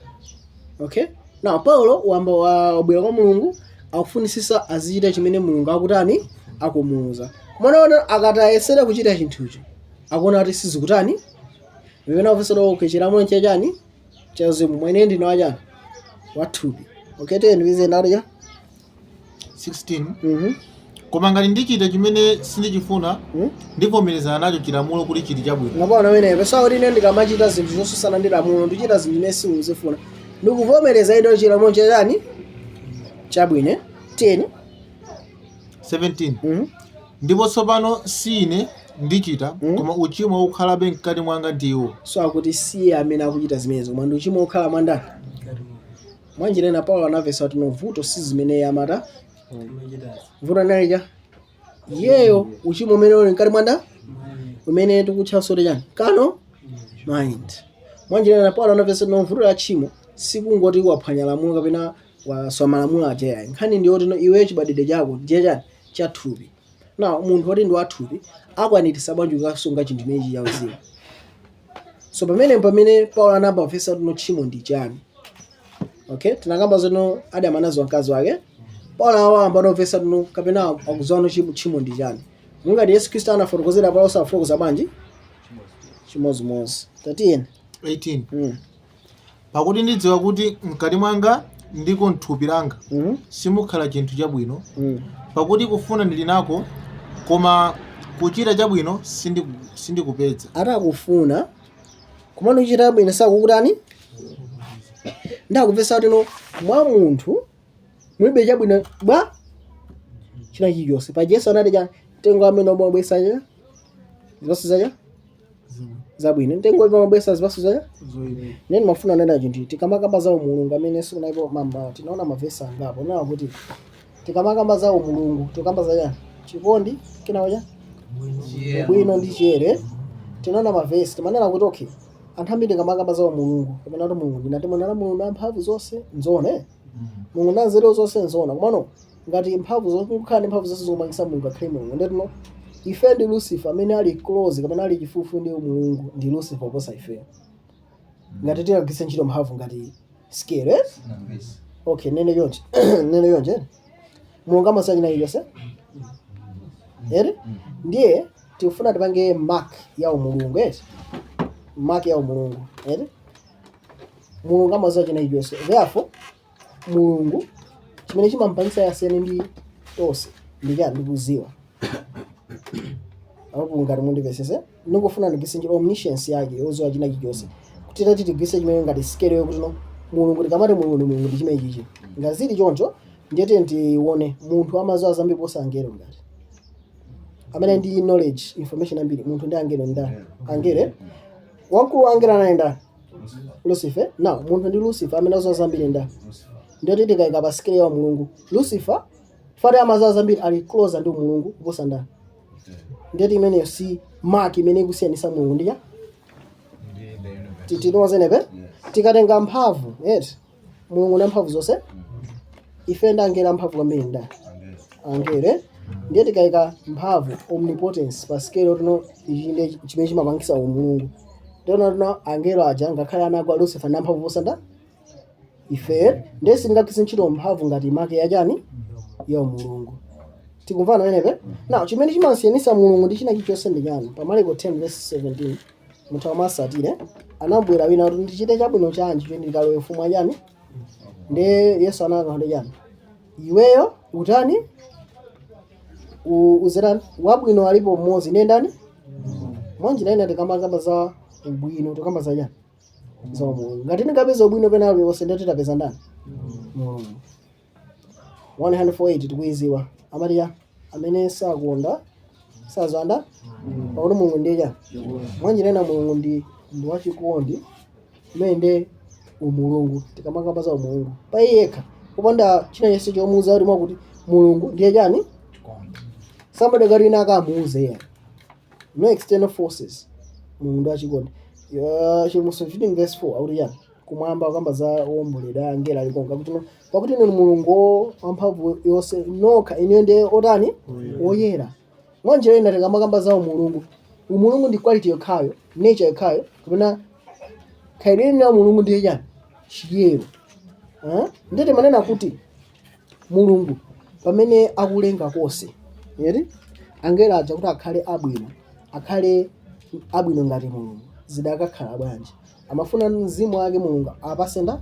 Okay, now Paulo wabwera kwa Mulungu akufunisisa azichita chimene Mulungu akutani akumuuza. Mwana akatayesera kuchita chinthucho akuona kuti sizikutani pamene ofesera okay chilamulo chachani cha uzimu mwene ndino achani wathupi. Okay, tiyeni tize ndalo ya 16 koma ngati ndichita chimene sindichifuna ndivomerezana nacho chilamulo kuti chili chabwino. Ngapaona wenepe sakuti ine ndikamachita zinthu zosusana ndi lamulo ndichita zinthu zimene sizifuna ndikuvomereza ino chilamulo chachani chabwino. 10 17 ndipo tsopano si ine ndichita koma uchimo ukhalabe mkati mwanga ndiwo. So akuti siye amene akuchita zimenezo koma ndi uchimo ukhala mwandani. Mwanjira ina Paulo anavesa kuti no vuto si zimene yamata vuto nalija yeyo uchimo umene uli mkati mwanda umene tikutcha sore chani kano mind. Mwanjira ina Paulo anavesa no vuto la chimo sikungoti waphwanya lamulo kapena waswa malamulo aja nkhani ndi yoti iwe chibadide chako je chani cha thupi. Na munthu woti ndi wathupi akwanitisa bwanji kusunga chinthu chimenechi cha uzimu. So pamene Paulo anamba vesa kuti no chimo ndi chani. Okay, tinakamba zono Adamu anazo mkazi wake. Paulo awamba no vesa no kapena akuzono chimo ndi chani. Ngati Yesu Kristo anafotokozera Paulo safotokoza bwanji chimozimozi. 18 pakuti ndidziwa kuti mkati mwanga ndiko mthupi langa simukhala chinthu chabwino pakuti kufuna ndili nako koma kuchita chabwino sindikupeza. Atakufuna koma kuchita chabwino sakukutani ndakupesa kuti no mwa munthu mulibe chabwino bwa china chilichonse. Pa Yesu anati cha mtengo amene omabwesa cha zipatso zacha zabwino mtengo amene omabwesa zipatso zacha nene mafuna nena chinthu tikamakamba za Mulungu amene sikunaipo mamba tinaona mavesa ngapo nawo kuti tikamakamba za Mulungu tukamba za chikondi kinaoja bwino ndi chere tinaona mavesi timanena kuti okay anthu ambiri tikamakamba za Mulungu kapena kuti Mulungu ndinati mwana Mulungu amphamvu zonse nzone Mulungu nanzero zonse nzona komano ngati mphamvu zokukhala ndi mphamvu zonse zomangisa Mulungu akhale Mulungu ndetino ife ndi Lucifer amene ali close kapena ali chifufu ndi Mulungu ndi Lucifer posa ife ngati tigwisa ntchito mphamvu ngati scale. Okay, nene yonje Mulungu amasanyina yonse ndiye tikufuna tipange mark ya Mulungu mark ya Mulungu Mulungu amasanyina yonse. Therefore Mulungu chimene chimampangisa yasene ndi tonse ndikani ndikuziwa apo ngati mundivesese ndingofuna ndigwise ntchito omniscience yake yoziwa china chilichonse kuti tati tigwise chimene ngati scale yokuti no Mulungu tikamati Mulungu ndi chimene chichi ngati zili choncho ndiyete ndione munthu amaziwa zambiri posa angelo ngati amene ndi knowledge information ambiri munthu ndi angelo ndani angelo wamkulu angelo anaenda Lucifer. Now munthu ndi Lucifer amene aziwa zambiri ndani ndiyete tikayika pa scale ya Mulungu Lucifer fare amaziwa zambiri ali closer ndi Mulungu kuposa ndani ndiyete imeneyo si maki imene ikusiyanisa mulungu ndiya tinozenepe tikatenga mphamvu eti mulungu na mphamvu zonse ife ndangela mphamvu kwambiri nda angere ndiye tikayika mphamvu omnipotence pa scale tino ichinde chimene chimapangisa umulungu tino angelo aja ngakhale anagwa Lucifer na mphamvu posanda ife ndiye singakise ntchito mphamvu ngati make yachani ya umulungu tikumvana menepe now chimene chimasiyanisa mulungu ndi china chilichonse ndi chani pa Marko 10:17 munthu amasatire anabwera wina kuti ndichite chabwino chanji chimene ndikalowe ufumu achani ndi Yesu anaka ndi chani iweyo utani uzerani wabwino alipo mmodzi ndi ndani mwanjira ina tikamangamba za ubwino tikamba za chani za mulungu ngati ndingapeza ubwino pena aliwonse ndi titapeza ndani mulungu 148 tikuiziwa amaliya amene sakonda sazanda pakuti mulungu ndiye chani mwanjira ina mulungu ndi wachikondi umene umulungu tikamangamba za umulungu pa yekha kupanda china chonse chomuuza kuti mwakuti mulungu ndiye chani somebody got ina akamuuze ya no external forces mulungu wachikondi chimuso 15:4 auti chani kumwamba kamba za wombolera angela alikonga kuti pakuti inu mulungu wamphamvu yonse nokha ine ndiye otani oyera mwanjira ina tikamangamba za umulungu ndi quality yokhayo nature yokhayo kapena khaireni na mulungu ndiye chani chiyero ndete manena kuti mulungu pamene akulenga konse yeti angela aja kuti akhale abwino ngati mulungu zidakakhala bwanji amafuna mzimu wake mulungu apasenda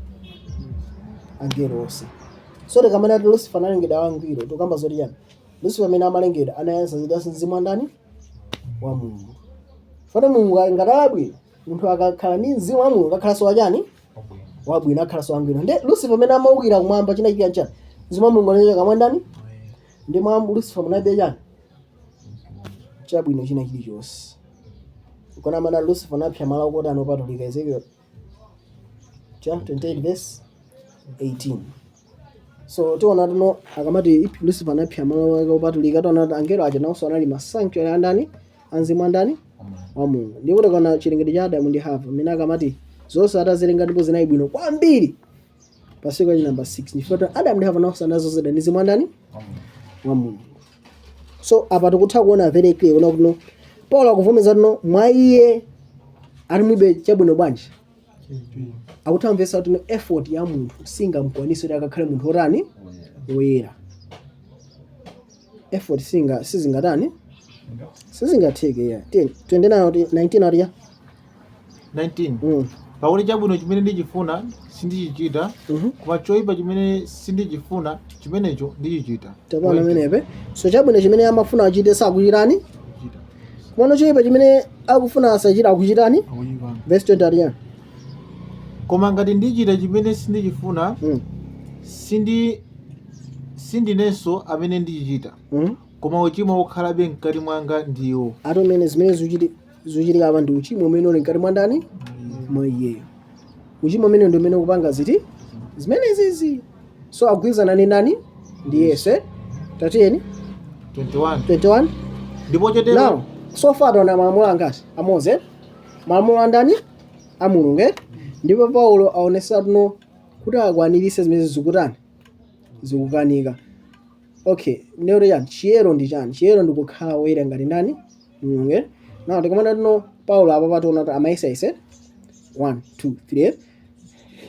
angelo onse so tikamana ti Lucifer analengedwa wangwiro tokamba zoti chani Lucifer amene amalengedwa anayensa zidasi mzimu andani wa mulungu fana mulungu ngati abwino munthu akakhala ni mzimu wa mulungu akakhala so wachani wabwino akakhala so wangwiro ndi Lucifer amene amaukira kumwamba china chikya chani mzimu wa mulungu anachoka kamwandani ndi mwa Lucifer munabe chani chabwino china chilichonse kona mana Lucifer napya mala okoti anopatulika Ezekiel chapter 28:18 so tiona tuno akamati Lucifer napya mala ake opatulika tiona angelo aja nawso anali masanctuary andani anzimu andani wa Mulungu ndipo tikona chilengedwe cha Adamu ndi Hava amene akamati zonse atazilenga ndipo zinali bwino kwambiri pasiku ya number 6 chifukwa Adamu ndi Hava nawso anazozeda ndi zimu andani wa Mulungu so apa tikutha kuona very clear kuna kuti Paulo akuvomeza tuno mwa iye ali mwibe chabwino bwanji akutamvesa kuti effort ya munthu singamkwanise kuti akakhale munthu otani woyera effort sizingatani sizingatheke ya 29 kuti 19 ati ya 19 pakuti chabwino chimene ndichifuna sindichichita koma choyipa chimene sindichifuna chimenecho ndichichita tapana menepe so chabwino chimene amafuna achite sakuchitani kumano choyipa chimene akufuna asachita akuchitani verse 20 ati koma ngati ndichita chimene sindichifuna sindinenso amene ndichichita koma uchimo wokhalabe mkati mwanga ndiwo atomene zimene zuchitika apa ndi uchimo umene uli mkati mwandani mwa iyeyo uchimo umene ndi umene ukupanga ziti zimene zizi so agwirizana ni nani ndi Yesu tatiyeni 21 ndipo chotero now so far tona malamulo angati amoze malamulo andani a Mulungu ndipo Paulo aonesa tuno kuti akwanirise zimene zikutani zikukanika okay lero yani chiyero ndi chani chiyero ndi kukhala woyera ngati ndani Mulungu now tikamana tuno Paulo apa patona kuti amayisaise 1 2 3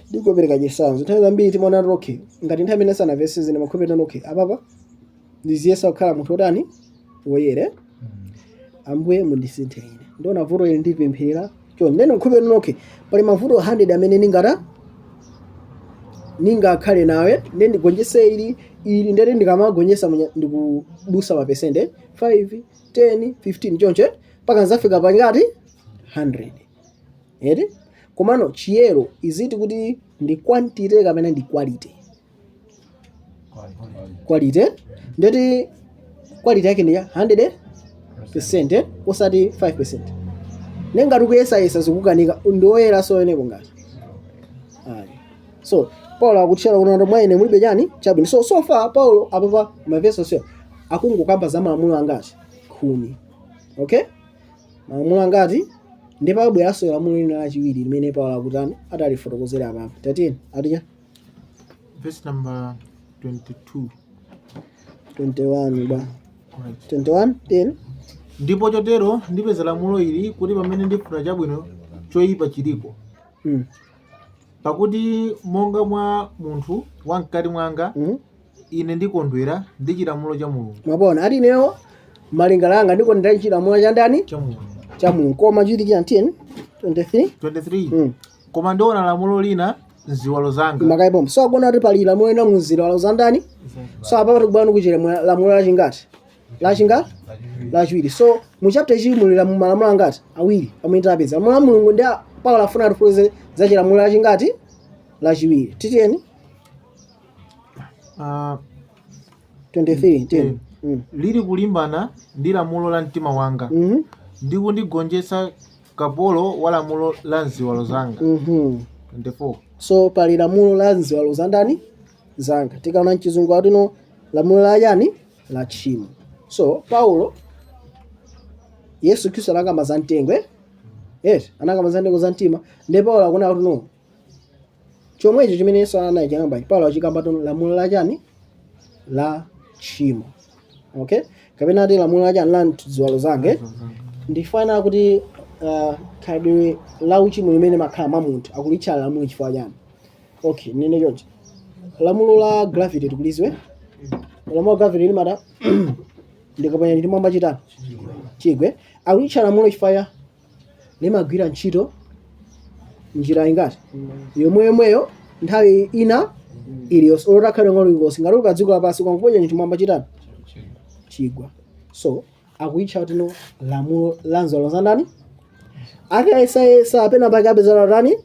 ndikopereka chisanzo nthawi zambiri timaona kuti okay ngati nthawi imene sana verses ine makhopeta okay apapa ndiziyesa kukhala munthu otani woyera ambuye mundisinthe ine ndiona vuto ili ndipemphera cho ndene mkhopeta okay pali mavuto 100 amene ningakhale nawe ndi ndigonjese ili ndete ndikamagonyesa ndikudusa pa percent 5 10 15 chonche paka nzafika pangati 100 eti komano chiyero iziti kuti ndi quantity kapena ndi quality ndeti quality yake ndi 100% osati 5% nenga tukuyesa zikukanika ndoyera so ene kungati so Paulo akutchera kuti mwaine mulibe chani chabwino so far Paulo apapa maverse so akungokamba za malamulo angati 10 okay malamulo angati ndipo abweranso lamulo lina lachiwiri limene Paulo akutani atalifotokozera apapo. Tatiyeni aticha verse number 22. 21 ba Right. 21 10 Ndipo chotero ndipeza lamulo ili kuti pamene ndifuna chabwino choyipa chiliko. Pakuti monga mwa munthu wamkati mwanga ine ndikondwera ndi chilamulo cha Mulungu. Mabona ati ineyo malingaliro anga ndikondwera chilamulo cha ndani? Cha Mulungu. Koma chiwiri cha 10 23 Koma ndiona lamulo lina m'ziwalo zanga. Makaipo. So akuona kuti pali lamulo lina mu ziwalo za ndani? So apa tikubwana kuchera lamulo la chingati? La chiwiri. So mu chapter ichi muli malamulo angati? Awiri. Amuyitapeza. Lamulo la Mulungu ndi Paulo afuna atifotokozere za chilamulo la chingati? La chiwiri. Titiyeni 23 10 lili kulimbana ndi lamulo la mtima wanga ndi kundigonjetsa kapolo wa lamulo la m'ziwalo zanga. 24 So pali lamulo la m'ziwalo za ndani zanga. Tikaona mchizungu atino lamulo la yani la tchimo. So Paulo Yesu Kristo anakamba za mtengwe. Anakamba za mtengo za mtima. Ndi Paulo akuna kuti no. Chomwecho chimene Yesu anayi chakamba. Paulo achikamba tono lamulo la yani la tchimo. Okay? Kapena ati lamulo la yani la m'ziwalo zange. Ndifana kuti khalidwe la uchimo limene makhala mwa munthu akulitcha lamulo chifukwa chani. Okay, nene choncho. Lamulo la gravity tikulizwe. Lamulo la gravity limata ndikapanya ndi mwamba chitatu. Chigwe. Akulitcha lamulo chifukwa limagwira ntchito njira ingati. Yomweyo nthawi ina iliyonse olotakhala ngolo ikosi ngati ukadziko lapansi kwakuponya ndi mwamba chitatu. Chigwa. So akuitcha kuti no lamulo la m'ziwalo za ndani? Akaisa apena pake apezala tani?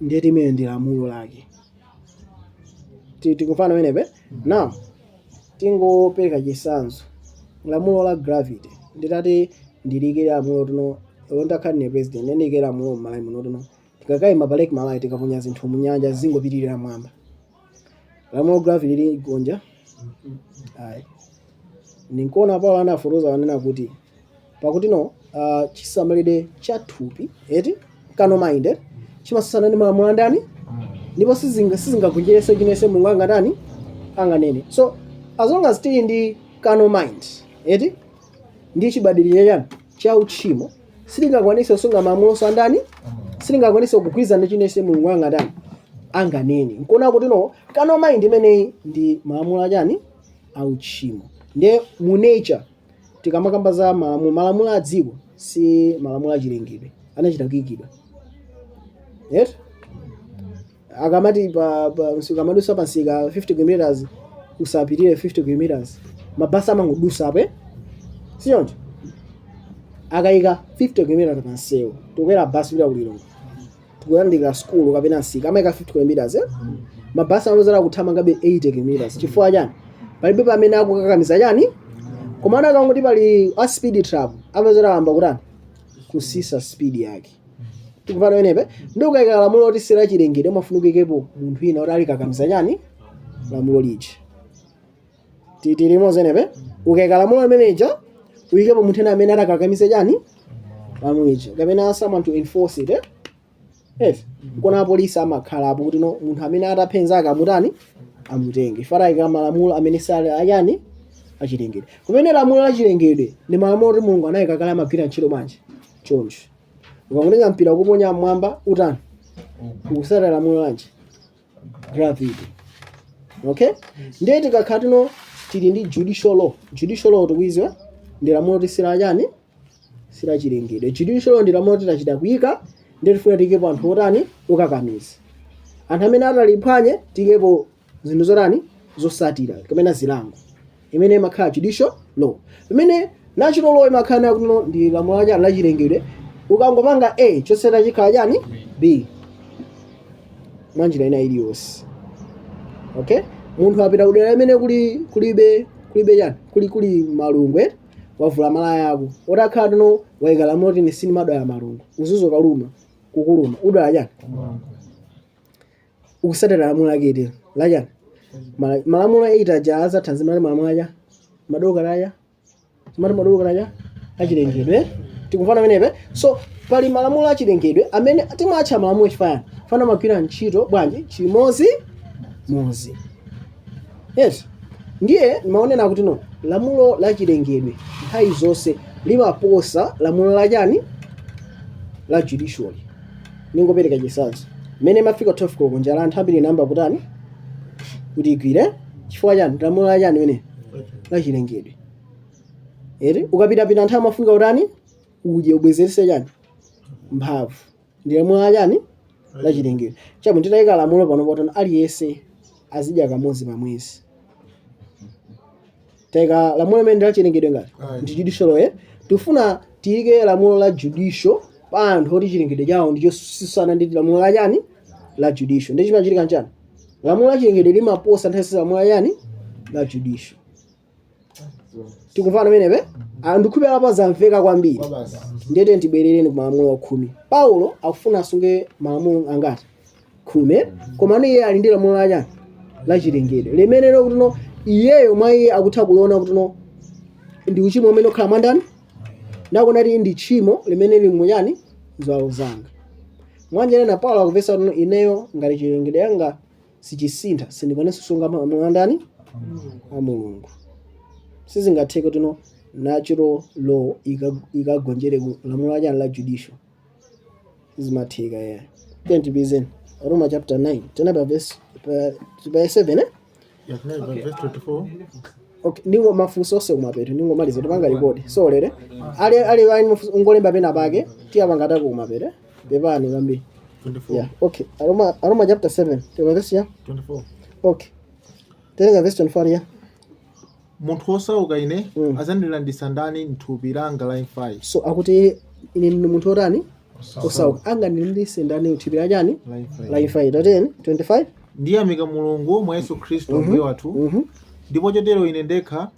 Ndiye timene ndi lamulo lake. Tikufana menepe? Now, tingopereka chisanzo. Lamulo la gravity. Nditati ndilike lamulo tuno, ndakhala ne president, ndilike lamulo m'malawi muno tuno. Tikakayima paleki malawi tikaponya zinthu mu nyanja zingopitirira mwamba. Lamulo gravity ligonja. Ayi. Ninkuona Paulo anafotokoza wanena kuti pakuti no chisamalire cha thupi kano mind chimasasana ndi malamulo andani ndipo sizingagonjerese chinese Mulungu angatani anganene. So as long as tili ndi kano mind ndi chibadilire chani cha uchimo silingakwanise kusunga malamulo andani silingakwanise kugwirizana ndi chinese Mulungu angatani anganene. Nkuona kuti no kano mind imeneyi ndi malamulo achani auchimo. Ndiye mu nature tikamakamba za malamulo a dziko si malamulo achilengedwe anachita kuyikidwa. Akamati ukamadusa pansika 50 km usapitire 50 km mabasi amangodusa apo siyonje akayika 50 km pansewu tokwera basi bila kuliro tikuyandika school kapena nsika amayika 50 km mabasi amazala kuthamangabe 80 km chifukwa chani palibe pamene akukakamiza chani komana akangoti pali a speed trap amazala amba kutani kusisa speed yake. Tikupana wenepe ndi ukayika lamulo loti sila chilengedwe mafunukikepo munthu ina kuti alikakamiza chani lamulo lichi titili mozenepe ukayika lamulo limeneja uyikepo munthu ena amene atakakamiza chani lamulo lichi kapena someone to enforce it kuna apolisi amakhalapo kuti no munthu amene ataphenza akamutani amutenge ifara ika malamulo amene sali achani achilengedwe kumene lamulo lachilengedwe ndi malamulo kuti Mulungu anayikakala amagwira ntchito bwanji choncho ukakutenga mpira kuponya mwamba utani ukusala lamulo lanji gravity. Okay, ndiye tikakhala tino tili ndi judicial law tukwizwa ndi lamulo tisila chani sila chilengedwe. Judicial law ndi lamulo titachita kuyika ndiye tifuna tikepo anthu otani ukakamiza anthu amene ataliphwanye tikepo zinthu zotani zosatira kapena zilango imene imakhala judicial law. Imene natural law imakhala kuno ndi lamulo la chilengedwe ukangopanga A chosera chikhala chani B mwanjira ina iliyonse. Okay, munthu apita kudera imene kulibe chani kuli malungwe wavula malaya ako otakhala tuno wayika lamulo kuti sini madwa ya malungu uzuzo kaluma kukuluma udala chani ukusatira lamulo lake la chani malamulo 8 aja azathanzimana malamulo aja madoka laja chimati madoka laja achilengedwe tikumvana pamenepe. So pali malamulo achilengedwe amene timatcha malamulo chifayani fana magwira ntchito bwanji chimozi yes. Ndiye nimaonena kuti no lamulo la chilengedwe nthawi zonse limaposa lamulo la chani la judicial. Ningopereka chisanzo mmene mafika 12 koloko njala anthu ambiri namba kutani kuti igwire chifukwa chani lamulo la chani mene la chilengedwe. Ukapita nthawi amafunga kutani udye ubwezerese chani mphamvu ndi lamulo la chani la chilengedwe. Chabu nditayika lamulo pano potani aliyense azidya kamodzi pa mwezi. Teka lamulo limene ndi la chilengedwe ngati ndi judicial tifuna tiyike lamulo la judicial pa anthu oti chilengedwe chawo ndicho sisana ndi lamulo la chani la judicial. Ndi chimachitika nchani lamulo la chilengedwe limaposa nthawi zonse lamulo la chani la judicial. Tikumvana pamenepe andikupera pa zamveka kwambiri. Ndiyete tibwerereni ku malamulo 10. Paulo akufuna asunge malamulo angati 10 koma iye ali ndi lamulo la chani la chilengedwe limene kuti no iyeyo mwa iye akutha kuliona kuti no ndi uchimo umene ukhala mwandani nakunati ndi tchimo limene lili muchani zawo zanga. Mwanjene na Paulo akuvesa kuti ineyo ngati chilengedwe yanga sichisintha sindikwanisa kusunga malamulo andani a Mulungu. Sizingatheke kuti no natural law ikagonjere lamulo la la judicial. Sizimatheka yeah. Then tibizeni Roma chapter 9 tena pa verse 7 Yeah, verse 24. Okay, ningo mafunso ose kumapeto ningo maliza tipanga record. So lere ali wani ungolemba pena pake tia pangata kumapeto bebani kambi 24. Yeah, okay. Roma chapter 7 tena verse ya 24. Okay. Tena verse 24 ya munthu osauka ine azandilandisa ndani nthupi langa la imfa. So akuti ine ndi munthu otani osauka angandilandise ndani nthupi la chani la imfa. 25 ndiyamika Mulungu mwa Yesu Khristu Ambuye wathu ndipo chotero ine ndekha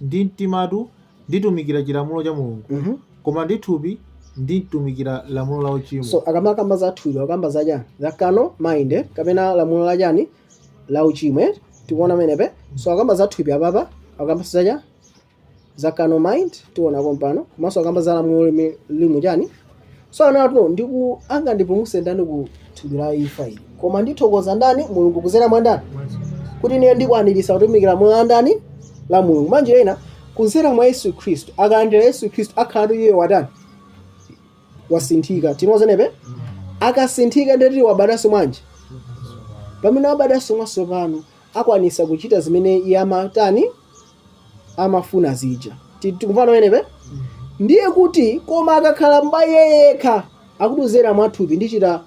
ndi mtimatu nditumikira chilamulo cha Mulungu koma ndi thupi nditumikira lamulo la uchimo. So akamakamba za thupi akamba za chani za kano mind kapena lamulo la chani la uchimo tikuona menepe. So akamba za thupi apapa akamba za za kano mind tiona kompano komanso akamba za lamulo limu chani. So anatu ndiku anga ndipumuse ndani ku thupi la imfa ili koma ndithokoza ndani Mulungu kuzera mwandani kuti niye ndikwanirisa kutumikira lamulo ndani la Mulungu. Manje ena kuzera mwa Yesu Khristu akalandira Yesu Khristu akhala iye watani wasinthika. Timozenepe akasinthika ndeti wabadaso mwanje pamene wabadaso mwaso pano akwanisa kuchita zimene iye amatani amafuna zija. Tikumvana menepe ndiye kuti koma akakhala mbaye yekha akutuzera mwathupi ndichita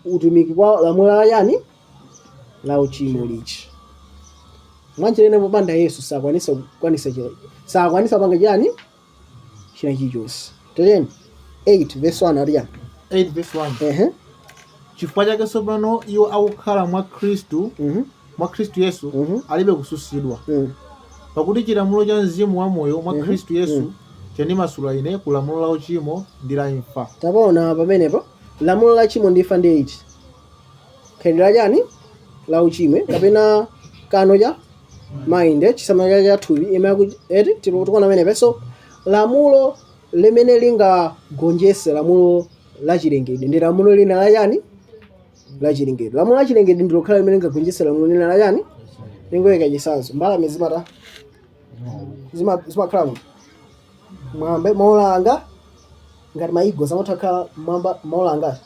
utumiki kwa lamulo la yani la uchimo lichi. Mwanjene popanda Yesu sakwanisa panga chani china chichonse. Then 8 verse 1 ariya 8 verse 1 chifukwa chake tsopano iwo akukhala mwa Khristu mwa Khristu Yesu alibe kususidwa pakuti chilamulo cha mzimu wa moyo mwa Khristu Yesu chandimasula ine ku lamulo la uchimo ndi la imfa. Tapaona pamenepo lamulo la chimo ndi imfa ndi ichi khalidwe chani la uchimo kapena kano cha mind chisamalo cha thupi imene tikuona pamenepo. So lamulo limene lingagonjese lamulo la chilengedwe ndi lamulo lina la chani la chilengedwe. Lamulo la chilengedwe ndilo khala limene lingagonjese lamulo lina la chani lingoyeka chisanzo mbalame zimakhala mwambe maulanga ngati maigo zamataka mwamba maulanga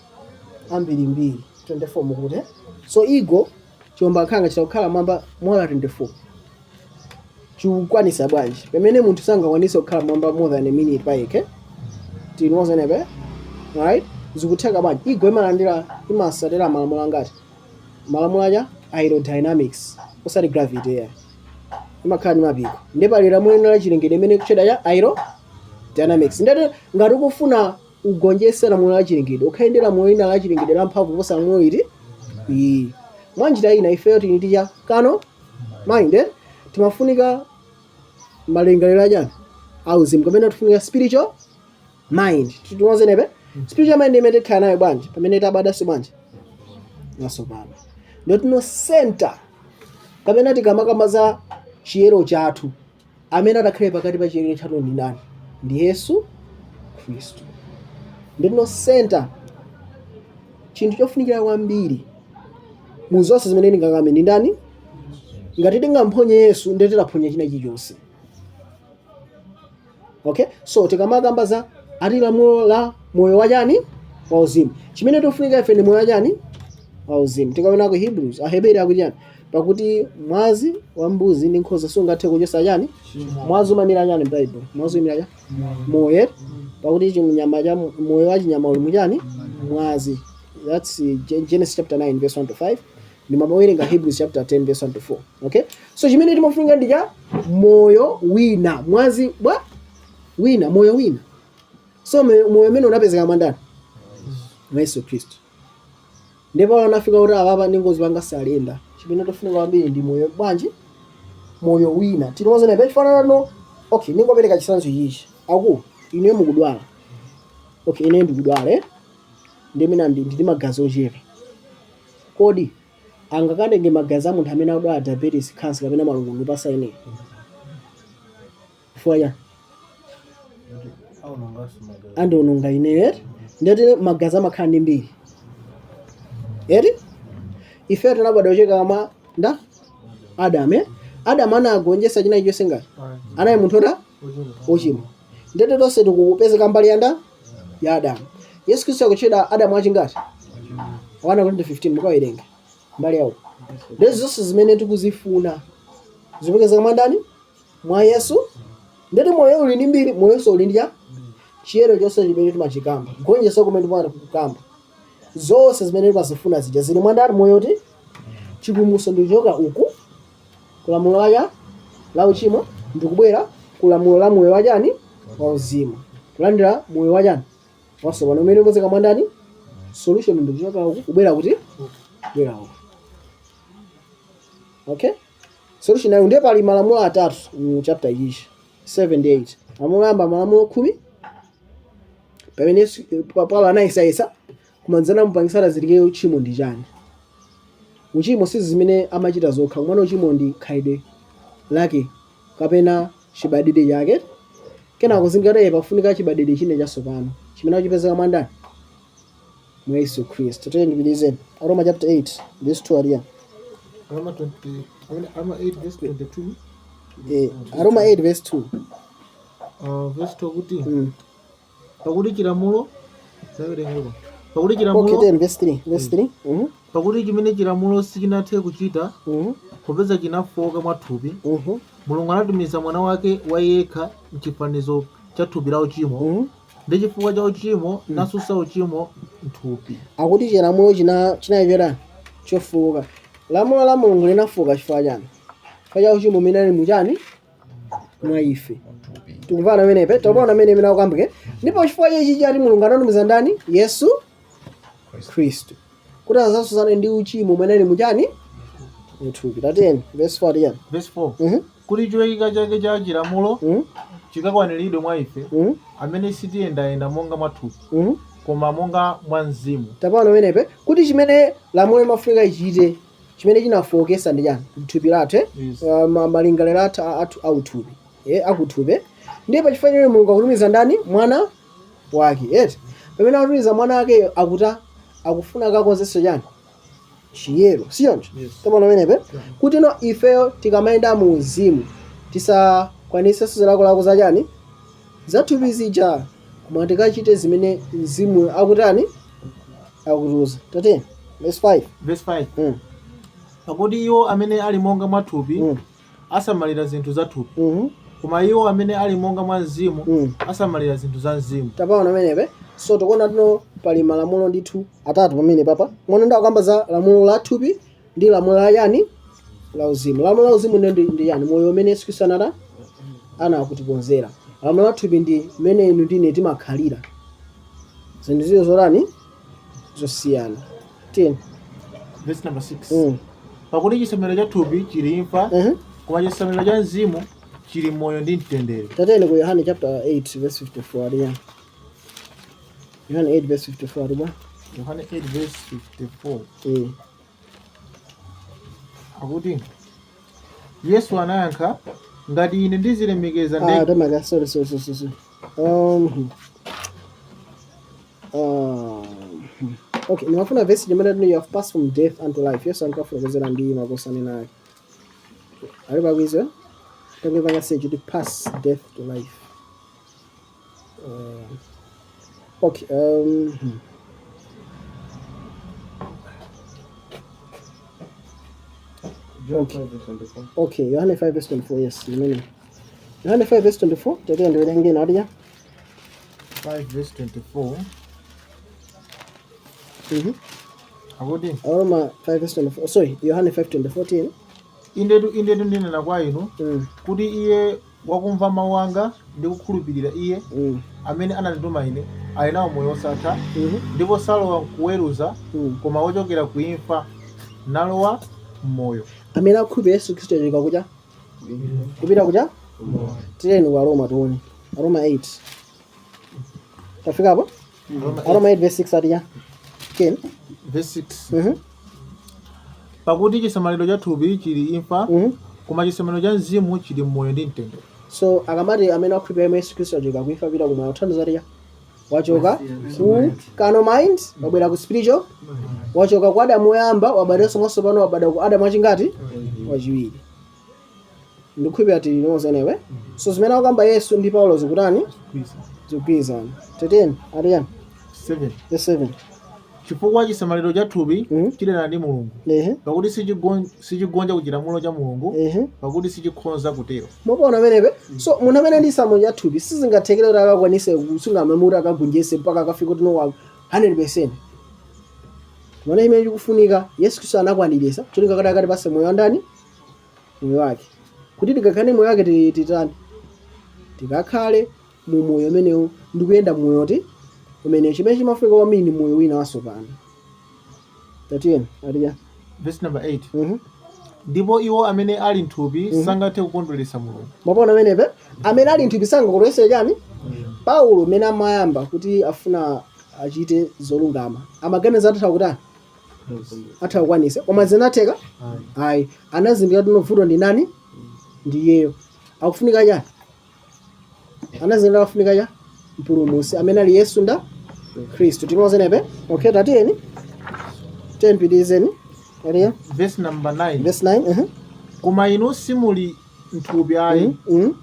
ambiri 24 mukute. So igo chomba khanga chitakhala mwamba mola 24 chukwanisa bwanji pamene munthu sangakwanisa kukhala mwamba more than a minute payeke tinozenepe right zikutheka bwanji. Igo imasatira malamulo angati malamulo aja aerodynamics osati gravity ya imakhala ndi mapiko ndipo pali lamulo la chilengedwe imene kucheda ya aerodynamics. Ndati ngati ukufuna ugonjese lamulo la chilengedwe ukayendera lamulo lina la chilengedwe la mphamvu kuposa lamulo ili mwanjira ina ifeyo tiniti cha kano mind timafunika malingaliro ajani auzimu kapena tifunika spiritual mind. Tinozenepe spiritual mind imene tikhala nayo bwanji pamene tabadaso bwanji nasopano ndio tino center kapena tikamakamba za chiyero chathu amene adakhale pakati pa chiyero chathu ndi ndani? Ndi Yesu Khristu. Ndino center chinthu chofunikira kwambiri mu zonse zimene ndingakame ndi ndani? Ngati tingamphonye Yesu ndiye tilaphonye china chilichonse. Okay, so tikamakamba za ati lamulo la moyo wachani? Wauzimu. Chimene tofunika ife ndi moyo wachani? Wauzimu. Tikaona ku Hebrews, Aheberi akuti chani? Pakuti mwazi wa mbuzi ndi nkhosa sungathe kuchotsa chani? Mwazi umamira chani m'Bible? Mwazi umamira chani? Moyo. Pakuti chinyama cha moyo wa chinyama uli muchani? Mwazi. That's Genesis chapter 9 verse 1 to 5. Ni mawerenga Hebrews chapter 10 verse 1 to 4. Okay? So chimene timafunika ndi cha moyo wina. Mwazi bwa wina, moyo wina. So moyo umene unapezeka mandani? Yesu Kristu. Ndipo anafika kuti ababa ndi ngozi panga salenda. Chimene tofunika kwambiri ndi moyo bwanji? Moyo wina. Tinoona page fanana no. Okay, ningopereka chisanzo ichi. Aku ine mukudwala. Okay, ine ndikudwala ndimene ndi magazi ochepa. Kodi angakandenge magazi a munthu amene akudwala diabetes, cancer kapena malungo pasa ine? Foya andononga ine ndati magazi amakhala ndi mbiri. Ife tinabadwa ocheka kama nda Adam. Adam anagonjetsa china chonse ngati anayi munthu ochimwa. Ndete tonse tikupezeka mbali yanda ya Adamu. Yesu Kristu akucheda Adamu achingati 1:15 mukawerenga mbali yawo. Ndezi zonse zimene tikuzifuna zipezeka kama ndani? Mwa Yesu. Ndete moyo uli ndi mbiri, moyonso uli ndi cha chiyero chonse chimene timachikamba. Gonjetsa kumene timati kukamba. Zonse zimene timazifuna zija zili mwa ndani? Moyo ti chipulumutso ndichoka uku kulamulo la uchimo ndikubwera kulamulo la moyo wachani? Wauzimu. Kulandira moyo wachani? Watsopano umene upezeka mwa ndani? Solution ndikuchoka uku kubwera kuti? Kubwera uku. Okay? Solution nayo ndiye pali malamulo atatu mu chapter ichi 78. Amuyamba malamulo 10 pamene Paulo anayesayesa kumanzana mupangisana zilike uchimo ndi chani. Uchimo si zimene amachita zokha, mwana uchimo ndi khalidwe lake kapena chibadide chake. Kenako zingataye pafunika chibadide chine chatsopano chimene achipezeka mwa ndani? Mwa Yesu Kristu. Tiyeni Aroma chapter 8 verse 2 ariya. Aroma 8 verse 22. Aroma 8 verse 2. Verse 2 kuti pakuti chilamulo zawerengeko. Pakuti chilamulo Okay, then verse 3. Verse 3. Pakuti chimene chilamulo sichinathe kuchita popeza chinafoka mwa thupi. Mulungu anatumiza mwana wake wayekha m'chifanizo cha thupi la uchimo. Ndi chifukwa cha uchimo nasusa uchimo m'thupi. Akuti chilamulo chinayipera chofoka. Lamulo la Mulungu linafoka chifukwa chani? Chifukwa cha uchimo umene ali muchani? Mwa ife. Tikuvana menepe, topona mene akukambike. Ndipo chifukwa ichi chati Mulungu anatumiza ndani? Yesu Kristu. Kuti azasusane ndi uchimo umene ali muchani? Mthupi. Tatiyeni verse 4 ya. Verse 4. Kuti choyika chake cha chilamulo chikakwaniridwe mwa ife amene sitiyendayenda monga mwa thupi koma monga mwa mzimu. Tapano menepe kuti chimene lamulo limafunika ichite chimene chinafokesa ndi chani? Thupi lathu malingaliro athu authupi akuthupi. Ndipo chifukwa chimene Mulungu akutumiza ndani? Mwana wake. Pamene akutumiza mwana wake akufuna kakonzenso chani? Chiyero, siyonjo? Tapano menepe kuti no ifeyo tikamayenda mu uzimu tisakwanise zilakolako za chani? Za thupi zija koma tikachite zimene mzimu akutani? Akutuza. Tatiyeni verse 5. Verse 5. Pakuti iwo amene ali monga mwa thupi asamalira zinthu za thupi. Koma iwo amene ali monga mwa mzimu asamalira zinthu za mzimu. Tapaona menepe. So tikuona tuno pali malamulo ndithu atatu pamene papa. Mwana ndakamba za lamulo la thupi ndi lamulo la yani? La uzimu. Lamulo la uzimu ndi yani? Moyo umene Yesu Kristu anakutikonzera. Lamulo la thupi ndi mene inu ndine timakhalira. Zinthu zizo zorani? Zosiyana. 10. Verse number 6. Pakuti chisamiro cha thupi chili imfa, koma chisamiro cha mzimu chili moyo ndi mtendere. Tatene ku Yohane chapter 8 verse 54 ariya. Yohane 8 verse 54 ariya. Yohane 8 verse 54. Akuti Yesu anayankha ngati ine ndizilemekeza ndege Damaga, sorry. Okay, nimafuna verse jimene you have passed from death unto life. Yesu ankafotokozera ndi makosani naye. Ali pakwizo? Tange panga say to pass death to life. Okay, okay, Yohane 5 verse 24, yes. Yohane 5 verse 24, tete ndiwerenge nadia. 5 verse 24. Akuti Roma 5 verse 24. Sorry, Yohane 5:14. indetu ndinena kwa inu kuti iye wakumva mawu anga ndi kukhulupirira iye amene anandituma ine ali nawo moyo wosatha ndipo salowa kuweruza koma wochokera ku imfa nalowa m'moyo. Amene akhulupirira Yesu Khristu achika kuja kupita kuja tireni kwa Roma tuone. Roma 8. Tafika hapo? Roma 8 verse 6 atiya. Ken verse 6. Pakuti chisamaliro cha thupi chili imfa koma chisamaliro cha mzimu chili moyo ndi mtendere. So akamati amene akhulupirira Yesu Khristu achika kuimfa pita kumoyo uthandiza atiya. Wachoka ku carnal mind wabwera ku spiritual, wachoka kwa Adamu woyamba wabadwanso mwatsopano wabadwa ku Adamu wachingati wachiwiri. Ndikukhulupirira tili nonse newe. So zimene akamba Yesu ndi Paulo zikutani zikugwirizana. Teteni atiya 7. verse 7. Chifukwa chisamaliro cha thupi chilera ndi Mulungu pakuti sichigonja kuchilamulo cha Mulungu pakuti sichikhonza kutero. Mwaona amenepe? So munthu amene ndi chisamaliro cha thupi sizingathekere kuti akakwanise kusunga mamuti akagonjese mpaka akafika kuti no 100%. Timene imene chikufunika Yesu Khristu anakwaniritsa cholinga kuti akatipatse moyo wandani moyo wake kuti tikakhale moyo wake titani tikakhale mu moyo umenewu ndi kuyenda moyo ti umene chimene chimafika kwambiri ni moyo wina watsopano. 13 atiya verse number 8. Ndipo iwo amene ali mthupi sangathe kukondweretsa Mulungu. Mwaona amenepe? Amene ali mthupi sangakondweretsa chani? Paulo amene amayamba kuti afuna achite zolungama amaganiza atha kutani atha kukwanisa koma zinatheka ayi anazindikira kuti vuto ndi nani ndiyeyo akufunika chani anazindikira akufunika chani mpulumutsi amene ali Yesu nda Khristu. Timozenepe? Okay, tatiyeni 10 pidizeni atiya verse number 9. verse 9. Koma inu simuli mthupi ayi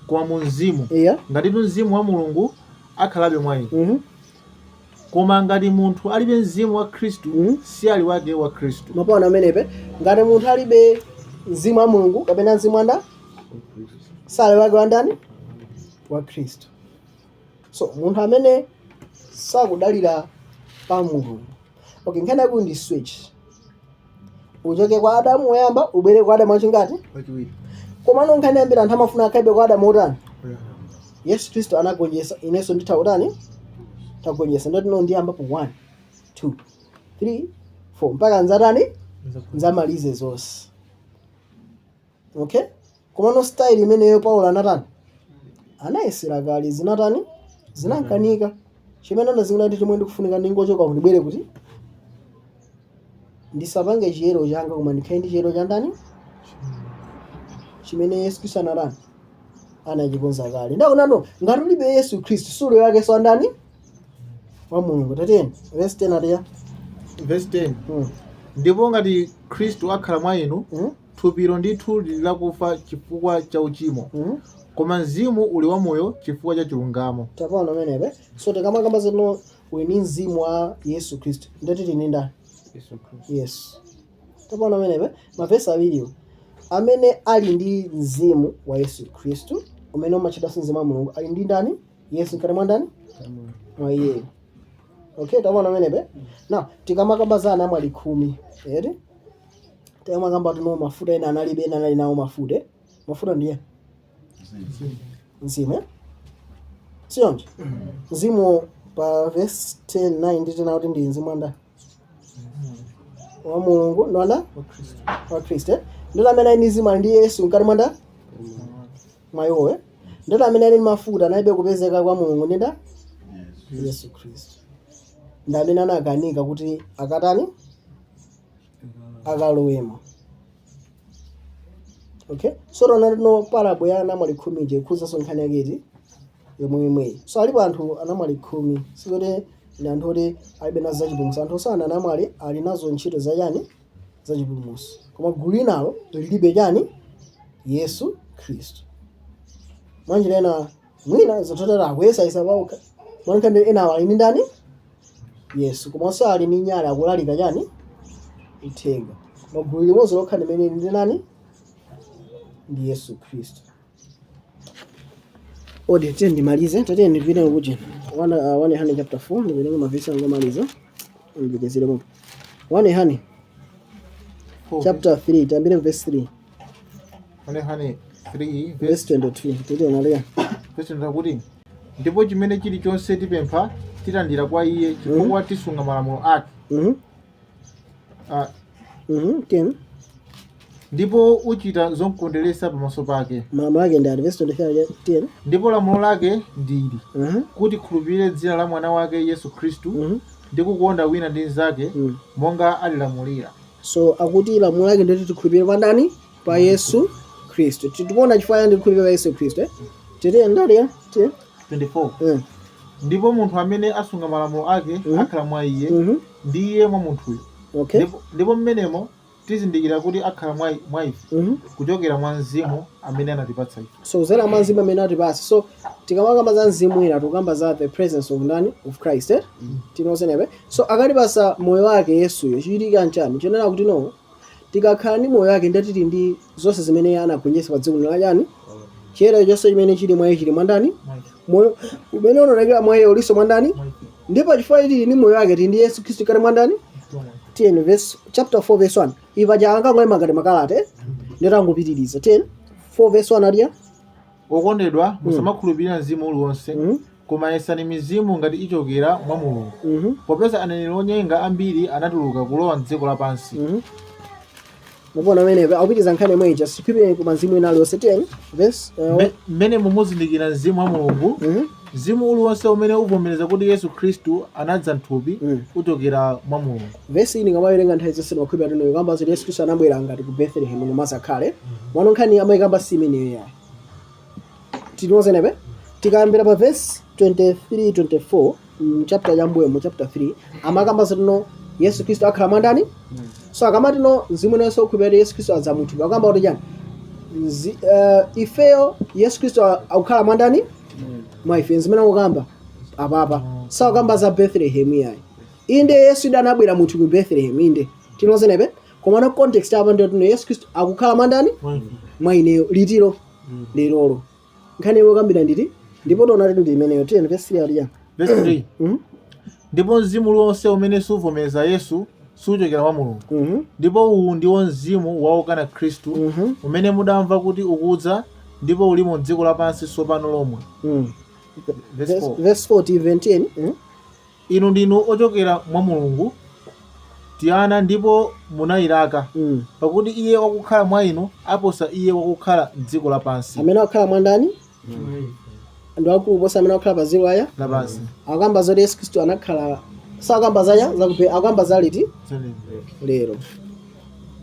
koma mu mzimu ngati mzimu wa Mulungu akhalabe mwa inu. Koma ngati munthu alibe mzimu wa Khristu si ali wake wa Khristu. Mwaona amenepe? Ngati munthu alibe mzimu wa Mulungu kapena mzimu wanda sali wake wandani wa Khristu. So munthu amene sakudalira pa Mulungu. Okay, nkhani yako ndi switch. Uchoke kwa Adamu woyamba ubwere kwa Adamu wachingati wachiwiri. Koma nkhani yambira anthu amafuna akhale kwa Adamu utani. Yesu Khristu anagonjesa inenso nditha utani tagonjesa ndoti no ndiyamba po 1 2 3 4 mpaka nzatani nzamalize zonse. Okay, koma no style imeneyo Paulo anatani anayesera kale zinatani zinankanika chimene ndazingina ndi chimwe ndikufunika ndingochoka ndibwere kuti ndisapange chiyero changa koma ndikhale ndi chiyero cha ndani chimene Yesu Khristu anatani anachikonza kale. Ndakunano ngati ulibe Yesu Khristu suli wake so ndani wa Mulungu. Tatiyeni verse 10 atiya verse 10. Ndipo ngati Khristu akhala mwa inu thupilo ndithu lili lakufa chifukwa cha uchimo koma mzimu uli wa moyo chifukwa cha chilungamo. Tapaona amenepe? So tikamakamba zino weni mzimu wa Yesu Khristu ndati tini ndani Yesu Khristu. Yes. Tapaona amenepe? Mavesi awiriwo amene ali ndi mzimu wa Yesu Khristu umene umachita mzimu wa Mulungu ali ndi ndani Yesu nkati mwa ndani mwa iye. Okay, tapaona amenepe? Now tikamakamba za ana mwali 10 eri tikamakamba tuno mafuta ena analibe ena anali nawo mafuta. Mafuta ndiye mzimu sionje mzimu pa verse 10:9 nditi na kuti ndi mzimu anda wa Mulungu ndona wa Kristo ndila amene ali mzimu ndi Yesu nkati mwanda mwayowe ndila amene ali mafuta anaibe kupezeka kwa Mulungu ndinda Yesu Kristo nda amene anaganika kuti akatani akalowemo. Okay, so ronali no parable ya namwali khumi je khuza nkhani yake iti yomwe so alipo anthu anamwali khumi sikuti ndi anthu oti alibe nazo zachipulumutso. Anthu osana anamwali ali nazo ntchito zachani zachipulumutso, koma gulu linalo lilibe chani Yesu Khristu. Mwanjira ena mwina zototera akuyesayisa pauka mwankhandwe ena ali ndi ndani Yesu, koma osali ni nyala akulalika chani uthenga. Magulu limodzi lokha limene ndi nani ndi Yesu Khristu. Odi tiyeni ndimalize tatiyeni ndipite kuti 1 chapter 4 ndipite mavesi angomaliza ndibikezere mupo 1 chapter 3 tambire verse 3 verse 22 tiyeni nalea verse 22 kuti ndipo chimene chilichonse tipempha tilandira kwa iye chifukwa tisunga malamulo ake. Ndipo uchita zomukondweretsa pamaso pake. Malamulo ake ndi verse 23 tiyeni. Ndipo lamulo lake ndili kuti khulupirire dzina la mwana wake Yesu Khristu ndi kukonda wina ndi nzake monga alilamulira. So akuti lamulo lake nditi tikhulupirire kwa ndani? Pa Yesu Khristu. Tikuona chifukwa ndi kukhulupirira pa Yesu Khristu tiyeni ndalea tiyeni 24. Ndipo munthu amene asunga malamulo ake akhala mwa iye ndi iye mwa munthuyo. Okay. Ndipo mmenemo tizindikira kuti akhala mwa ife kuchokera mwa mzimu amene anatipatsa ife. So zera mwa mzimu amene anatipatsa. So tikamaka za mzimu ina tukamba za the presence of ndani of Christ tinozenebe. So akatipatsa moyo wake Yesuyo chichitika nchani chenera kuti no tikakhala ndi moyo wake ndatiti ndi zonse zimene anagonjetsa pa dziko lachani chero chonse chimene chili mwa iye chili mwa ndani moyo umene unaonekera mwa iye uliso mwa ndani ndipo chifukwa ili ni moyo wake ndi Yesu Khristu kale mwa ndani. Tiyeni verse chapter 4 verse 1 ipa janga ngoyima ngati makalate nditangopitiriza 4 verse 1 aliya okondedwa musamakhulupirira mzimu uliwonse koma yesani mizimu ngati ichokera mwa Mulungu popeza aneneri onyenga ambiri anatuluka kulowa m'dziko lapansi. Mupona amenepe akupitiza nkhani imwe ija siphipire ku mazimu ena aliyonse 10 verse mmene mumuzindikira mzimu wa Mulungu mzimu uliwonse umene uvomereza kuti Yesu Khristu anadza m'thupi uchokera mwa Mulungu. Verse ini ngamawerenga nthawi zonse makhulupirira atino kamba kuti Yesu Khristu anabwera ngati ku Bethlehem mumazakhale mwana nkhani amayikamba simeneyo yayi tinozenepe tikayambira pa verse 23-24 chapter yambuyo mu chapter 3 amakamba zino Yesu Khristu akhala mwa ndani. So akamati no mzimu nenso ukhulupirira Yesu Khristu adza muthupi akamba kuti chani ifeyo Yesu Khristu akukhala mwa ndani mwa ife zimene akukamba apapa sakukamba za Bethlehem yayi inde Yesu anabwera muthupi ku Bethlehem inde tinozenepe koma no context apa ndio tino Yesu Khristu akukhala mwa ndani mwa ineyo litiro lero nkhani yokambira nditi ndipo tona ndi imeneyo 10 verse 3 aliya verse 3 ndipo mzimu uliwonse umene suvomereza Yesu suchokera mwa Mulungu ndipo uwu ndiwo mzimu waukana Khristu umene mudamva kuti ukudza ndipo uli mu dziko lapansi tsopano lomwe. Verse 4 even 10 inu ndinu ochokera mwa Mulungu tiana ndipo munayilaka pakuti iye wakukhala mwa inu aposa iye wakukhala m'dziko lapansi. Amene wakhala mwa ndani ndo akulu posa amene wakhala pa dziko aya lapansi. Akamba zoti Yesu Khristu anakhala sakamba zaya zakupe akamba zaliti lero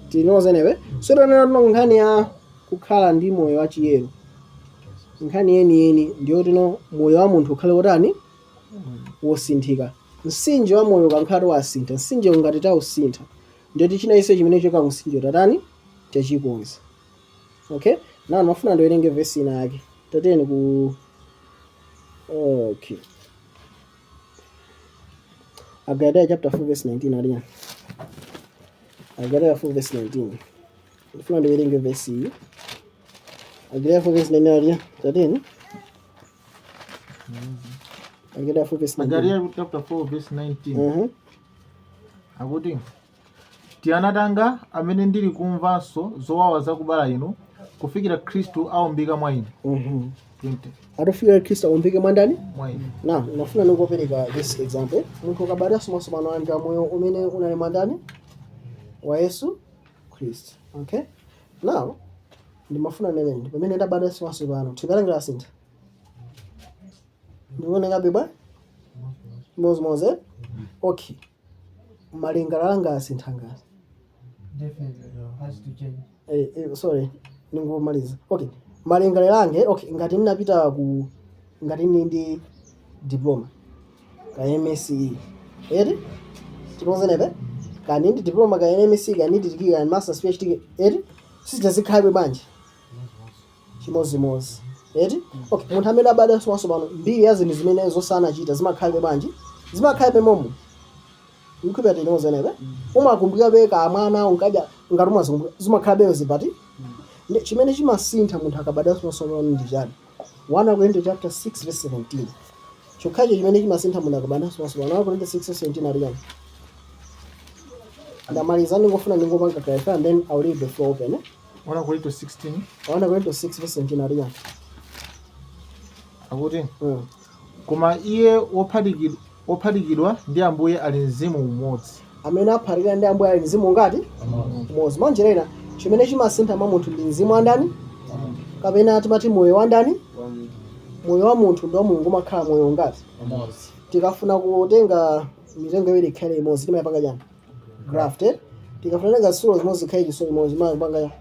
tinozenewe so tona nkhani ya kukhala ndi moyo wa chiyero nkhani yeni ndiyo tino moyo wa munthu ukhale wotani wosinthika. Msinje wa moyo kankhale wasintha msinje ngati tausintha ndiyo tichina iso chimene choka msinje tatani tachikonza. Okay now mafuna ndiwerenge verse ina yake tateni ku okay Agadaya chapter 4 verse 19 aliya Agadaya 4 verse 19 ifuna ndiwerenge verse hii Agadaya 4 verse 19 aliya tateni Agadaya 4 verse 19 Agadaya chapter 4 verse 19 akuti tianatanga amene ndili kumvanso zowawa zakubala inu kufikira Khristu aumbika mwa inu. 20 atofika Khristu aumbike mwa ndani mwa inu. Na nafuna nikupereka this example munthu kabadwa somasomano anja moyo umene unali mwa ndani wa Yesu Khristu. Okay now ndimafuna nene pamene ndabadwa somasomano tikalangala sintha ndiwoneka bibwa moze okay malingala langa asintha ngazi definitely has to change. Sorry ningomaliza. Okay, malingaliro ange, okay, ngati ndinapita ku ngati ndi diploma ka MSc eri tinozenepe kani ndi diploma ka MSc kani ndi degree ka master's PhD eri sizikhabe banje chimozimozi eri. Okay, munthu amene abada somaso pano mbiri ya zinthu zimene zosana achita zimakhabe banje zimakhabe momo nkhupeta tinozenepe umakumbika beka mwana unkadya ngati umazikumbika zimakhabe zipati chimene chimasintha munthu akabada somaso pano ndi chani 1 Corinthians chapter 6 verse 17 chokhacho chimene chimasintha munthu akabada somaso pano 1 Corinthians 6 verse 17 ali yani ndamaliza ndingofuna ndingopanga clarify and then I'll leave the floor open. 1 Corinthians 16 1 Corinthians 6 verse 17 ali yani akuti koma iye wophatikidwa ndi Ambuye ali mzimu umodzi. Amene aphatikira ndi Ambuye ali mzimu ngati umodzi. Manje lena chimene chimasintha mwa munthu ndi mzimu andani kapena timati moyo wa ndani moyo wa munthu ndi wa Mulungu umakhala moyo ngati umodzi. Tikafuna kutenga mitengo iwiri ikhale imodzi timayipanga chani grafted. Tikafuna kutenga solo zimodzi zikhale chisolo imodzi timayipanga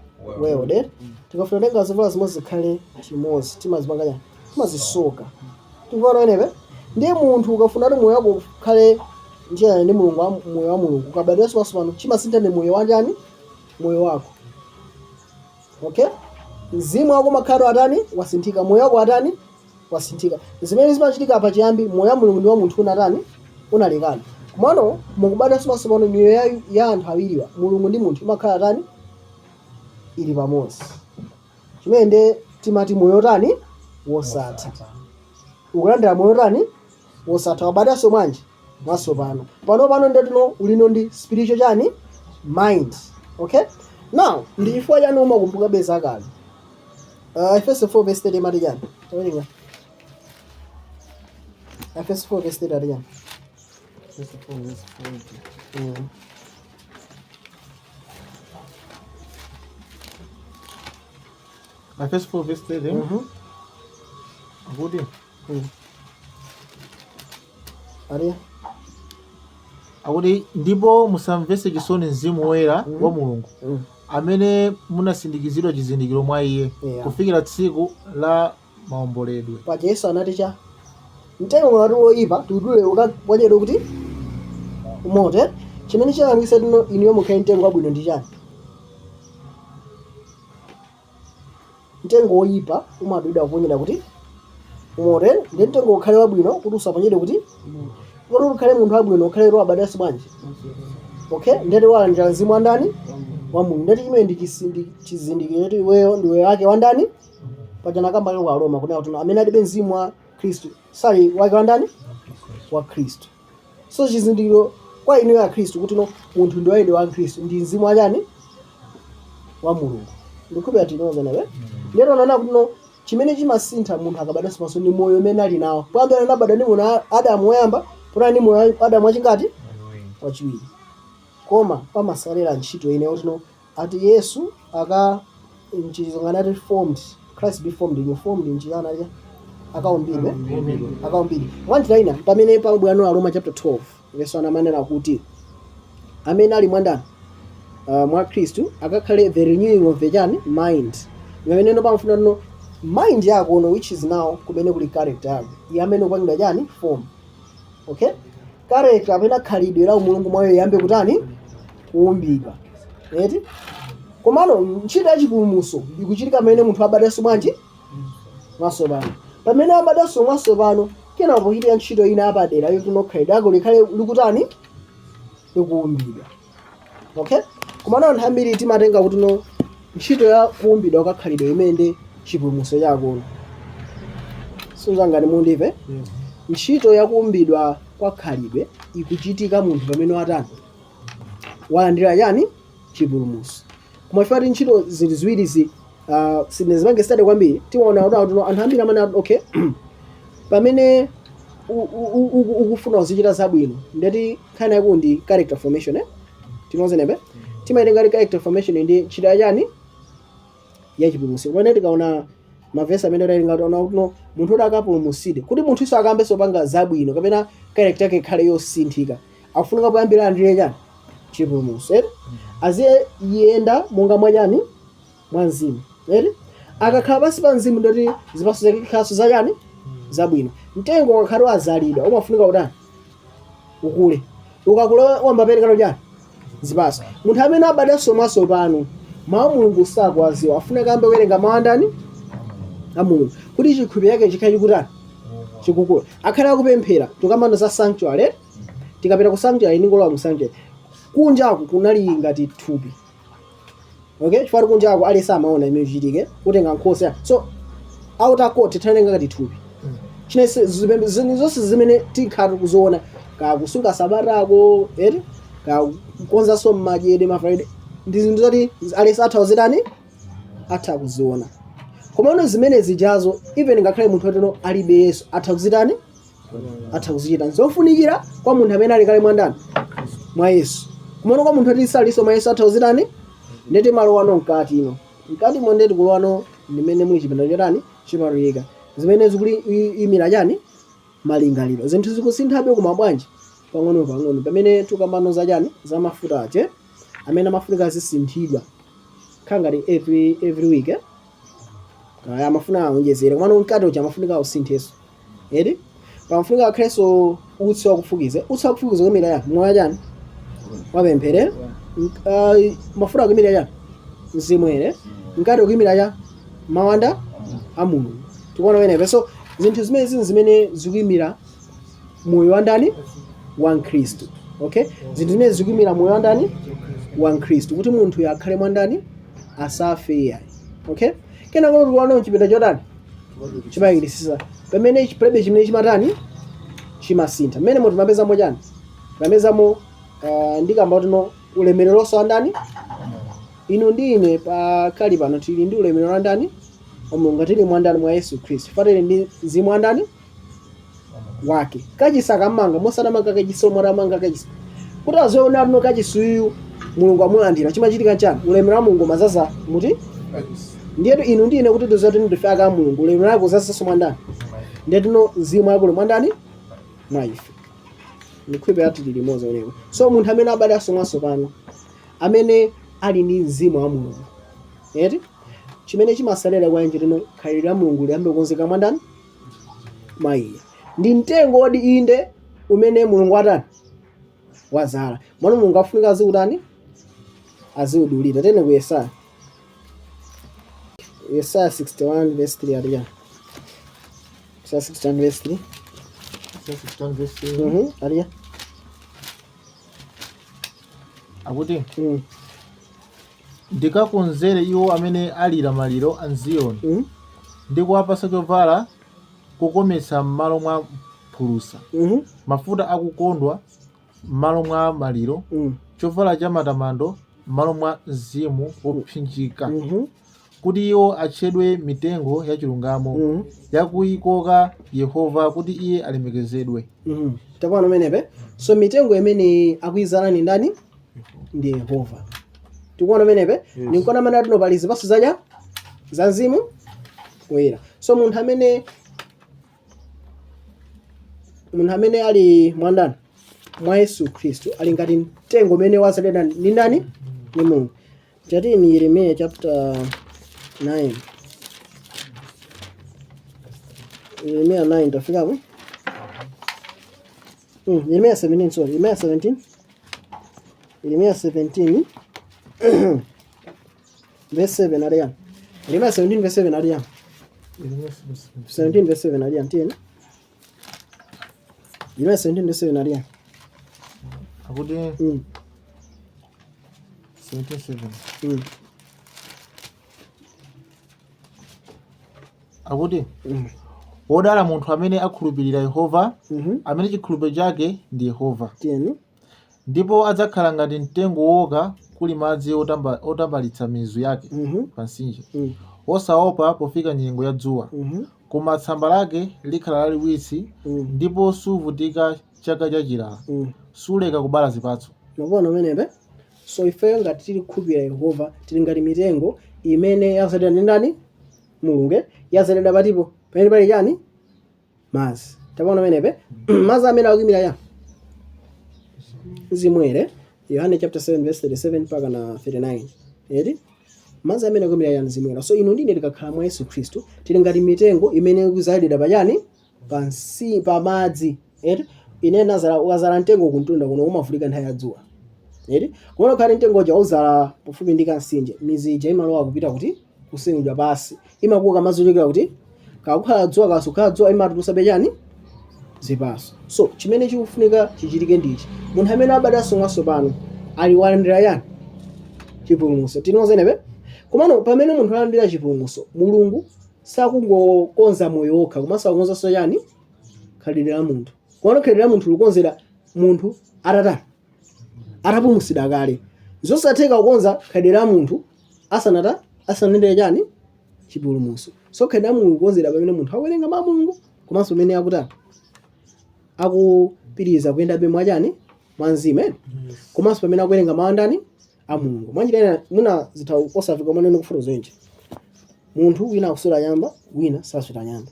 welded. Tikafuna kutenga zovala zimodzi zikhale chimodzi timazipanga chani timazisoka. Tikuona inepe ndi munthu ukafuna kuti moyo wako ukhale njira ndi Mulungu moyo wa Mulungu ukabadwa somaso pano chimasintha ndi moyo wa ndani moyo wako. Okay, mzimu wako makhala atani wasinthika moyo wako atani wasinthika. Zimene zimachitika apa chiyambi moyo wa Mulungu ndi wa munthu unatani unalekana. Komano mukubadwa somaso pano miyoyo ya anthu awiriwa Mulungu ndi munthu imakhala atani ili pamodzi. Chimene ndi timati moyo tani wosatha. Ukulandira moyo tani wosatha wabadwa somanje maso pano ndetino ulino ndi spiritual chani mind. Okay, now ndi chifukwa chani umakumbuka beza kale Efeso 4 verse 30 mali chani tawerenga Efeso 4 verse 30 chani Efeso 4 verse 40 Efeso 4 verse 30 akuti ari akuti ndipo musamvese chisoni mzimu woyera wa Mulungu amene munasindikizidwa chizindikiro mwa iye kufikira tsiku la maomboledwe. Pa Yesu anati cha mtengo mwatu woipa tudule ukaponyedwa kuti umote chimene chayambisa tino iniyo mukhale mtengo wabwino ndi chani mtengo woipa umadwida kuponyedwa kuti umote ndi mtengo ukhale wabwino kuti usaponyedwe kuti kuti ukhale munthu wabwino ukhale ro abadwa bwanji. Okay, ndeti walandira mzimu wa ndani wa Mulungu ndeti chimene ndi chizindikiro kuti iweyo ndiwe wake wa ndani pajana kamba kwa Roma kuna kuti amene alibe mzimu wa Kristo sali wake wa ndani wa Kristo. So chizindikiro kwa inu ya Kristo kuti no munthu ndiye wa Kristo ndi mzimu wa ndani wa Mulungu. Ndikubya tinoza nawe ndero naona kuti no chimene chimasintha munthu akabadwa somaso ni moyo umene ali nawo. Pambe anabadwa ndi munthu Adamu woyamba pona ni moyo Adamu wachingati wachiwiri. Koma pamasalera ntchito ine kuti no ati Yesu aka nchizongana reformed Christ be formed in formed nchiyana ya akaumbidwe wanjira ina pamene pa bwano wa Roma chapter 12 verse 1 amanena kuti amene ali mwandani mwa Kristu akakhale the renewing of the mind. Pamene no pamfuna no mind yako no which is now kumene kuli character yako yamene upangidwa chani form. Okay, character amene khalidwe la Mulungu mwayo yambe kutani kuumbika eti komano ntchito ya chipulumutso ikuchitika pamene munthu abadwa bwanji maso pano. Pamene abadwa maso pano kena pochitika ntchito ina apadera yo kuno khalidwe lako likhale likutani likuumbidwa. Okay, komano anthu ambiri timatenga kuti no ntchito ya kuumbidwa kwa khalidwe imene ndi chipulumutso chako. Sungangani mundive ntchito ya kuumbidwa kwa khalidwe ikuchitika munthu pamene watani walandira yani chipulumutso. Kumafati ntchito zili ziwiri sinezipange study kwambiri tiwaona kuti anthu ambiri amene okay pamene ukufuna uzichita zabwino ndeti kana yako ndi character formation tinoze nebe timaitenga character formation ndi ntchito yani ya chipulumutso. Pamene tikaona mavesi amene talinga no munthu akapulumutsidwe kuti munthu iso akambe sopanga zabwino kapena character yake ikhale yosinthika akufunika poyambira andire chani chipulumutso aziye yenda monga mwanyani mwa mzimu. eri akakhala pansi pa mzimu ndoti zipatso zake zikhalanso zachani zabwino. Mtengo ukakhala wazalidwa umafunika kutani ukule, ukakula wambapereka chani zipatso. Munthu amene abadanso mwatsopano mawu a Mulungu sakuwaziwa, afunika ambe kuwerenga mawu andani a Mulungu kuti chikhulupiriro chake chikhale chikutani chikukula. Akhale akupemphera tikamano za sanctuary, tikapita ku sanctuary ningolowa mu sanctuary kunjaku kunali ngati thupi, okay, chifukwa kunjaku alesa amaona imene chichitike kutenga nkhosa, so outer court tithalenga ngati thupi chinese zonse zimene tikhala kuziona kakusunga sabatako eri kakukonzanso m'madyede mafraide ndi zinthu zoti alesa atha kuzitani atha kuziona. Komano zimene zijazo even ngakhale munthu oteno alibe Yesu atha kuzitani atha kuzichita. Zofunikira kwa munthu amene ali kale mwandani mwa Yesu. Komano kwa munthu oti saliso mwa Yesu atha kuzitani ndeti malowano mkati ino mkati mondeti kulowano ndimene muli chipinda chotani chipatulika zimene zikuli imira chani malingaliro. Zinthu zikusinthabe kumabwanji pang'ono pamene tukamano za chani za mafuta ache amene mafuta azisinthidwa khangati every week kaya amafuna aonjezere komano mkati uja amafunika usinthenso eri pamafunika akhalenso utsi wakufukiza kwemira ya mwa chani wapemphere mafuta akimira ya mzimwere mkati ukimira ya mawanda a Mulungu tikuona wenepe. So zinthu zimene zikuyimira moyo wa ndani wa Khristu, okay, zinthu zimene zikuyimira moyo wa ndani wa Khristu kuti munthu yakhale mwandani asafe yayi, okay. Kenako tikuona chipinda chotani chimayikirisisa pamene chipelebe chimene chimatani chimasintha mmene munthu mapezamo chani mapezamo ndikamba kutino ulemereronso wa ndani inu ndi ine pakali pano tili ndi ulemerero wa ndani wa Mulungu tili mwandani mwa Yesu Khristu fatele ndi mzimu wa ndani wake kachisaka mmanga mosanamanga kachisomo ramanga kachisa kuti azoona rino kachisuyu Mulungu amulandira chimachitika chani ulemerero wa Mulungu mazaza muti ndiyetu inu ndi ine kuti tizoti ndifika Mulungu ulemerero wake uzasaso mwandani ndetino mzimu wake uli mwandani mwa ife ndikhulupirira ati tili limodzi oneko. So munthu amene abadanso mwatsopano amene ali ndi mzimu wa Mulungu eti chimene chimasalera kwa nje tino khalidwe la Mulungu liyambe kukonzeka mwandani mwa iye ndi mtengo wodi inde umene Mulungu atani wazala mwana Mulungu afunika azikutani aziudulira tene ku Yesaya 61 verse 3 aliya Yesaya 61 verse 3 aliya akuti ndikakonzere iwo amene alira maliro a Ziyoni ndi kuwapasa chovala kukometsa m'malo mwa phulusa mafuta akukondwa m'malo mwa maliro chovala cha matamando m'malo mwa mzimu wopsinjika kuti iwo atchedwe mitengo ya chilungamo yakuyikoka Yehova kuti iye alemekezedwe. Takuona menepe so mitengo imene akuyizala ni ndani ndi Yehova tikuona menepe nikona mana tino pali zipatso zaja za mzimu woyera. So munthu amene ali mwandani mwa Yesu Khristu ali ngati mtengo umene wazalidwa ndi ndani ni Mulungu. Chati ni Yeremiya chapter 9 Yeremiya 9 tafika hapo Yeremiya 17 sorry Yeremiya 17 verse 7 aliya Yeremiya 17 verse 7 aliya 17 verse 7 aliya tena Yeremiya 17 verse 7 aliya akuti 17:7 akuti wodala munthu amene akhulupirira Yehova amene chikhulupiriro chake ndi Yehova ndipo adzakhala ngati mtengo woka kuli madzi otambalitsa mizu yake pa mtsinje osaopa pofika nyengo ya dzuwa koma tsamba lake likhala laliwisi ndipo suvutika chaka chachilala suleka kubala zipatso. Mwaona menepe so ifeyo ngati tili kukhulupirira Yehova tili ngati mitengo imene yazalidwa ndi ndani Mulungu yazalidwa patipo pamene pali chani mazi. Takuona menepe mazi amene akuyimira ya zimwere Yohane chapter 7 verse 37 mpaka na 39 eti madzi amene akomera yani mzimu. So ino ndine tikakhala mwa Yesu Khristu tili ngati mitengo imene ikuzalidwa pachani pansi pa madzi. Ine nazala ukazala mtengo kuntunda kuno umavulika nthawi ya dzuwa. Kumene ukhali mtengo uja uzala pafupi ndi kansinje, mizi ija imalowa kupita kuti kusingidwa pasi, imakuka mazochokera kuti kakukhala dzuwa kasukhala dzuwa imatulusa pechani zipaso. So chimene chikufunika chichitike ndichi, munthu amene abadwanso mwatsopano ali walandira yani chipulumutso. Tinozenepe komano pamene munthu alandira chipulumutso, Mulungu sakungokonza moyo wokha komanso akonzanso yani khalidwe la munthu. Komano khalidwe la munthu lukonzera munthu atapulumutsidwa kale. Zosatheka kukonza khalidwe la munthu asanalandire yani chipulumutso. So khalidwe la Mulungu kukonzera pamene munthu akuwerenga mawu a Mulungu komanso pamene akupitiriza kuyendabe mwachani mwanzime, komanso pamene akuwerenga mawu andani a Mulungu. Mwanjira muna zitha osafika maneno kufotokoza zenje. Munthu wina akusula nyamba, wina sasula nyamba.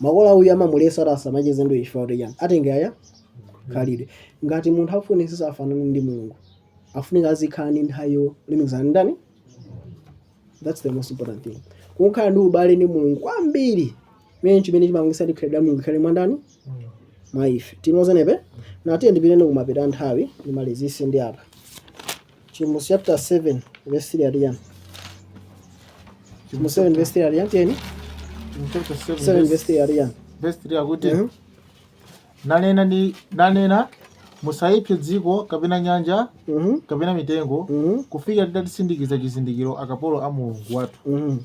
Makola uyu amamulesa rasa macheze ndo chifukwa kuti yani atenge aya khalidwe. Ngati munthu afunisisa afanane ndi Mulungu, afunika azikhala ndi nthawi limikizana ndani. That's the most important thing. Kukhala ndi ubale ndi Mulungu kwambiri mene chimene chimangisa ndi khalidwe la Mulungu khale mwandani mwa ife. Tinozenepe na tiye ndipitene kumapita nthawi ndimalizise ndi apa. Chimo chapter 7 verse 3 adiyani. Chimo 7 verse 3 adiyani tieni. Chapter 7 verse 3 adiyani. Verse 3 akuti nanena musayipse dziko kapena nyanja kapena mitengo kufika tidatisindikiza chizindikiro akapolo a Mulungu wathu.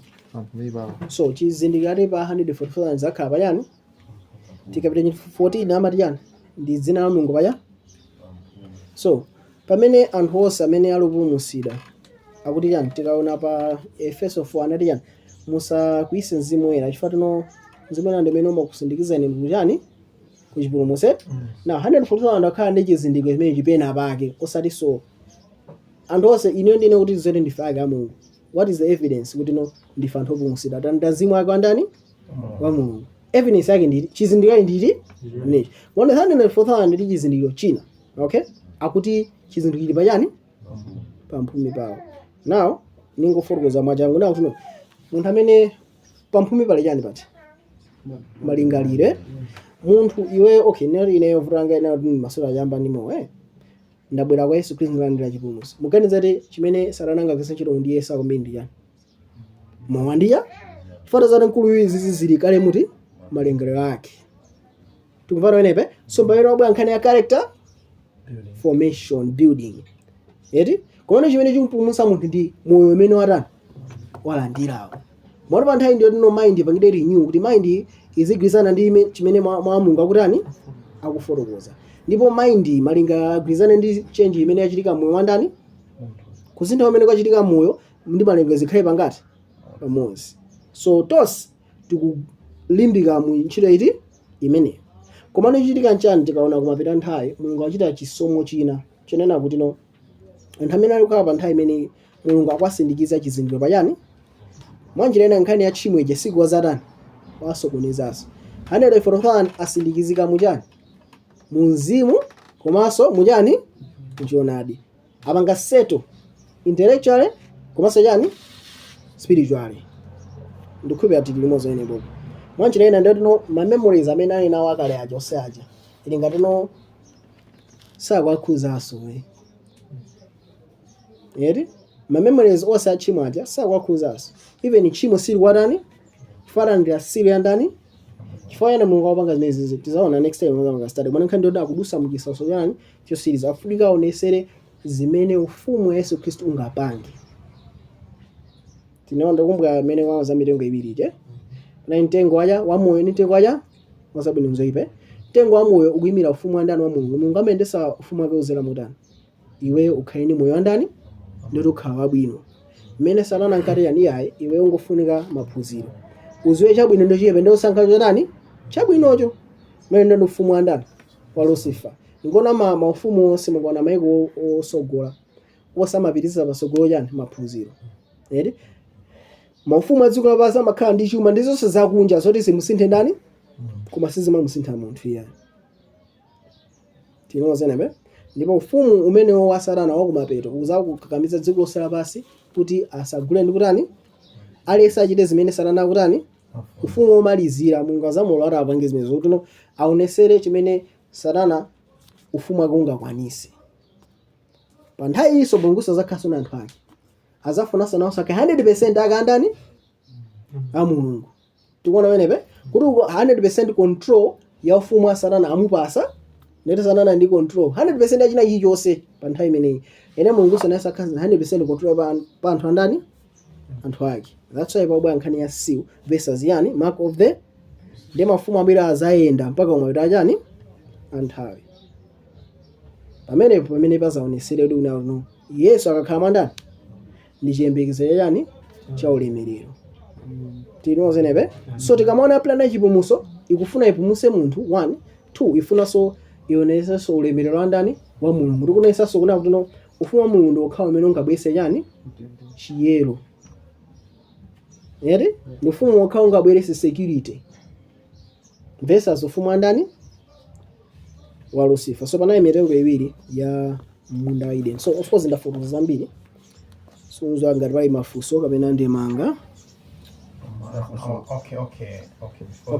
So chizindikiro pa 144,000 zakhala payani tikapita 14 amati yani ndi dzina la Mulungu paya. So pamene anthu onse amene alopulumutsidwa akuti yani tikaona pa Efeso 4 anati yani musakwiyitse mzimu woyera chifukwa tino mzimu woyera ndimene umakusindikizani ndi yani kuchipulumutso. Now 144,000 akhala ndi chizindikiro chimene chipena pake osati so anthu onse ine ndine kuti zote ndife ake a Mulungu. What is the evidence kuti no ndife anthu opulumutsidwa tanda mzimu wake wandani wa Mulungu. Evidence yake nditi chizindikiro nditi nechi 144,000 ndi chizindikiro china. Okay, akuti chizindikiro pachani pamphumi pawo. Now ningofotokoza mwachangu nawo kuti munthu amene pamphumi pale chani pati malingalire munthu iwe okay nero ineyo vuranga ina kuti masura yamba ndi mowe ndabwera kwa Yesu Khristu ndalandira chipulumutso. Muganiza kuti chimene sarananga kese chiro ndiye sakombendi yani mwandiya foto za nkulu izi zili kale muti malingaliro ake tukumvana wenepe. So bayero abwa nkhani ya character formation building kono chimene chimpulumutsa munthu ndi moyo umene walandirawo. Mwana pa nthawi ndiyo tino mind pangide renew kuti mind izigwirizana ndi chimene mwa Mulungu akutani akufotokoza. Ndipo mind malinga agwirizana ndi change imene yachitika moyo wandani kuzintha umene kwachitika moyo ndi malinga zikhale pangati pamodzi. So tos tikulimbika mu ntchito iti imene komano chichitika nchani tikaona kumapita nthawi Mulungu achita chisomo china chenena kuti no anthu amene ali kukhala pa nthawi imene Mulungu akwasindikiza chizindikiro pachani mwanjira ina nkhani ya tchimo ije siku wazatani wasokonezanso 144,000 asindikizika muchani mu mzimu komanso muchani muchionadi apanga seto intellectually komanso chani spiritually ndikhupe ati limozo ine bobo mwanjira ina ndotino ma memories amene ali nawo akale aja ose aja ili ngati no sakwakhuzaso ma memories ose achimo aja sakwakhuzaso even chimo sili watani chifana ndi asili andani chifana yana Mulungu wapanga zinezi tizaona next time nganga study mwana nkhani ndoda kudusa muchisaso yani cho series Afrika onesere zimene ufumu wa Yesu Khristu ungapange. Tinaona kumbuka amene waza mitengo ibiri je na mtengo waja wa moyo ni mtengo waja wasabuni mzoipe mtengo wa moyo ukuyimira ufumu wa ndani wa Mulungu. Mulungu amendesa ufumu wake uzera mutani iwe ukhaini moyo wa ndani ndio ukhala wabwino mene salana nkati yani yayi iwe ungofunika maphunziro uziwe chabwino ndio chiyepe ndio sankha nani chabwinocho mene ndio ufumu wa ndani wa Lucifer. Ngona maufumu onse mukona maiko osogola osamapitiriza pasogolo yani maphunziro maufumu adziko lapasa makhala ndi chuma ndizonse zakunja zoti simusinthe ndani koma sizimamusintha munthu yani tinozenepe. Ndipo ufumu umene wa Satana wakumapeto uzakukakamiza dziko lonse lapansi kuti asagule ndi kutani alesa achite zimene Satana kutani ufumu omalizira Mulungu azamulola apange zimene zokuti aonesere chimene Satana ufumu wake ungakwanise. Pa nthawi iso Mulungu sazakhaso na anthu ake azafunanso nawo sake 100% akandani a Mulungu. Tikuona wenepe kuti 100% control ya ufumu wa Satana amupasa nete Satana ndi control 100% achina chilichonse pa nthawi imeneyi. Ene Mulungu sanayesa khazi 100% control pa anthu andani anthu ake. That's why pabwa nkhani ya seal versus yani mark of the ndi mafumu ambiri azayenda mpaka umwe achani anthawi. Pamene pazaonesere kuti uno Yesu akakhala mandani ndi chiyembekezero yani cha ulemerero. Tinoze nebe so tikamaona plan ya chipumuso ikufuna ipumuse munthu 1 2 ifuna so ionese so ulemerero andani wa Mulungu. Tikunesa so kuna kuti no ufumu wa Mulungu okhawa umene ungabwese yani chiyero. Yeri ufumu okhawa ungabwerese security versus ufumu andani wa Lucifer. So pana imetengo iwiri ya munda wa Eden. So of course ndafotokoza zambiri so unzo ngati pali mafuso kapena ndi manga. Okay.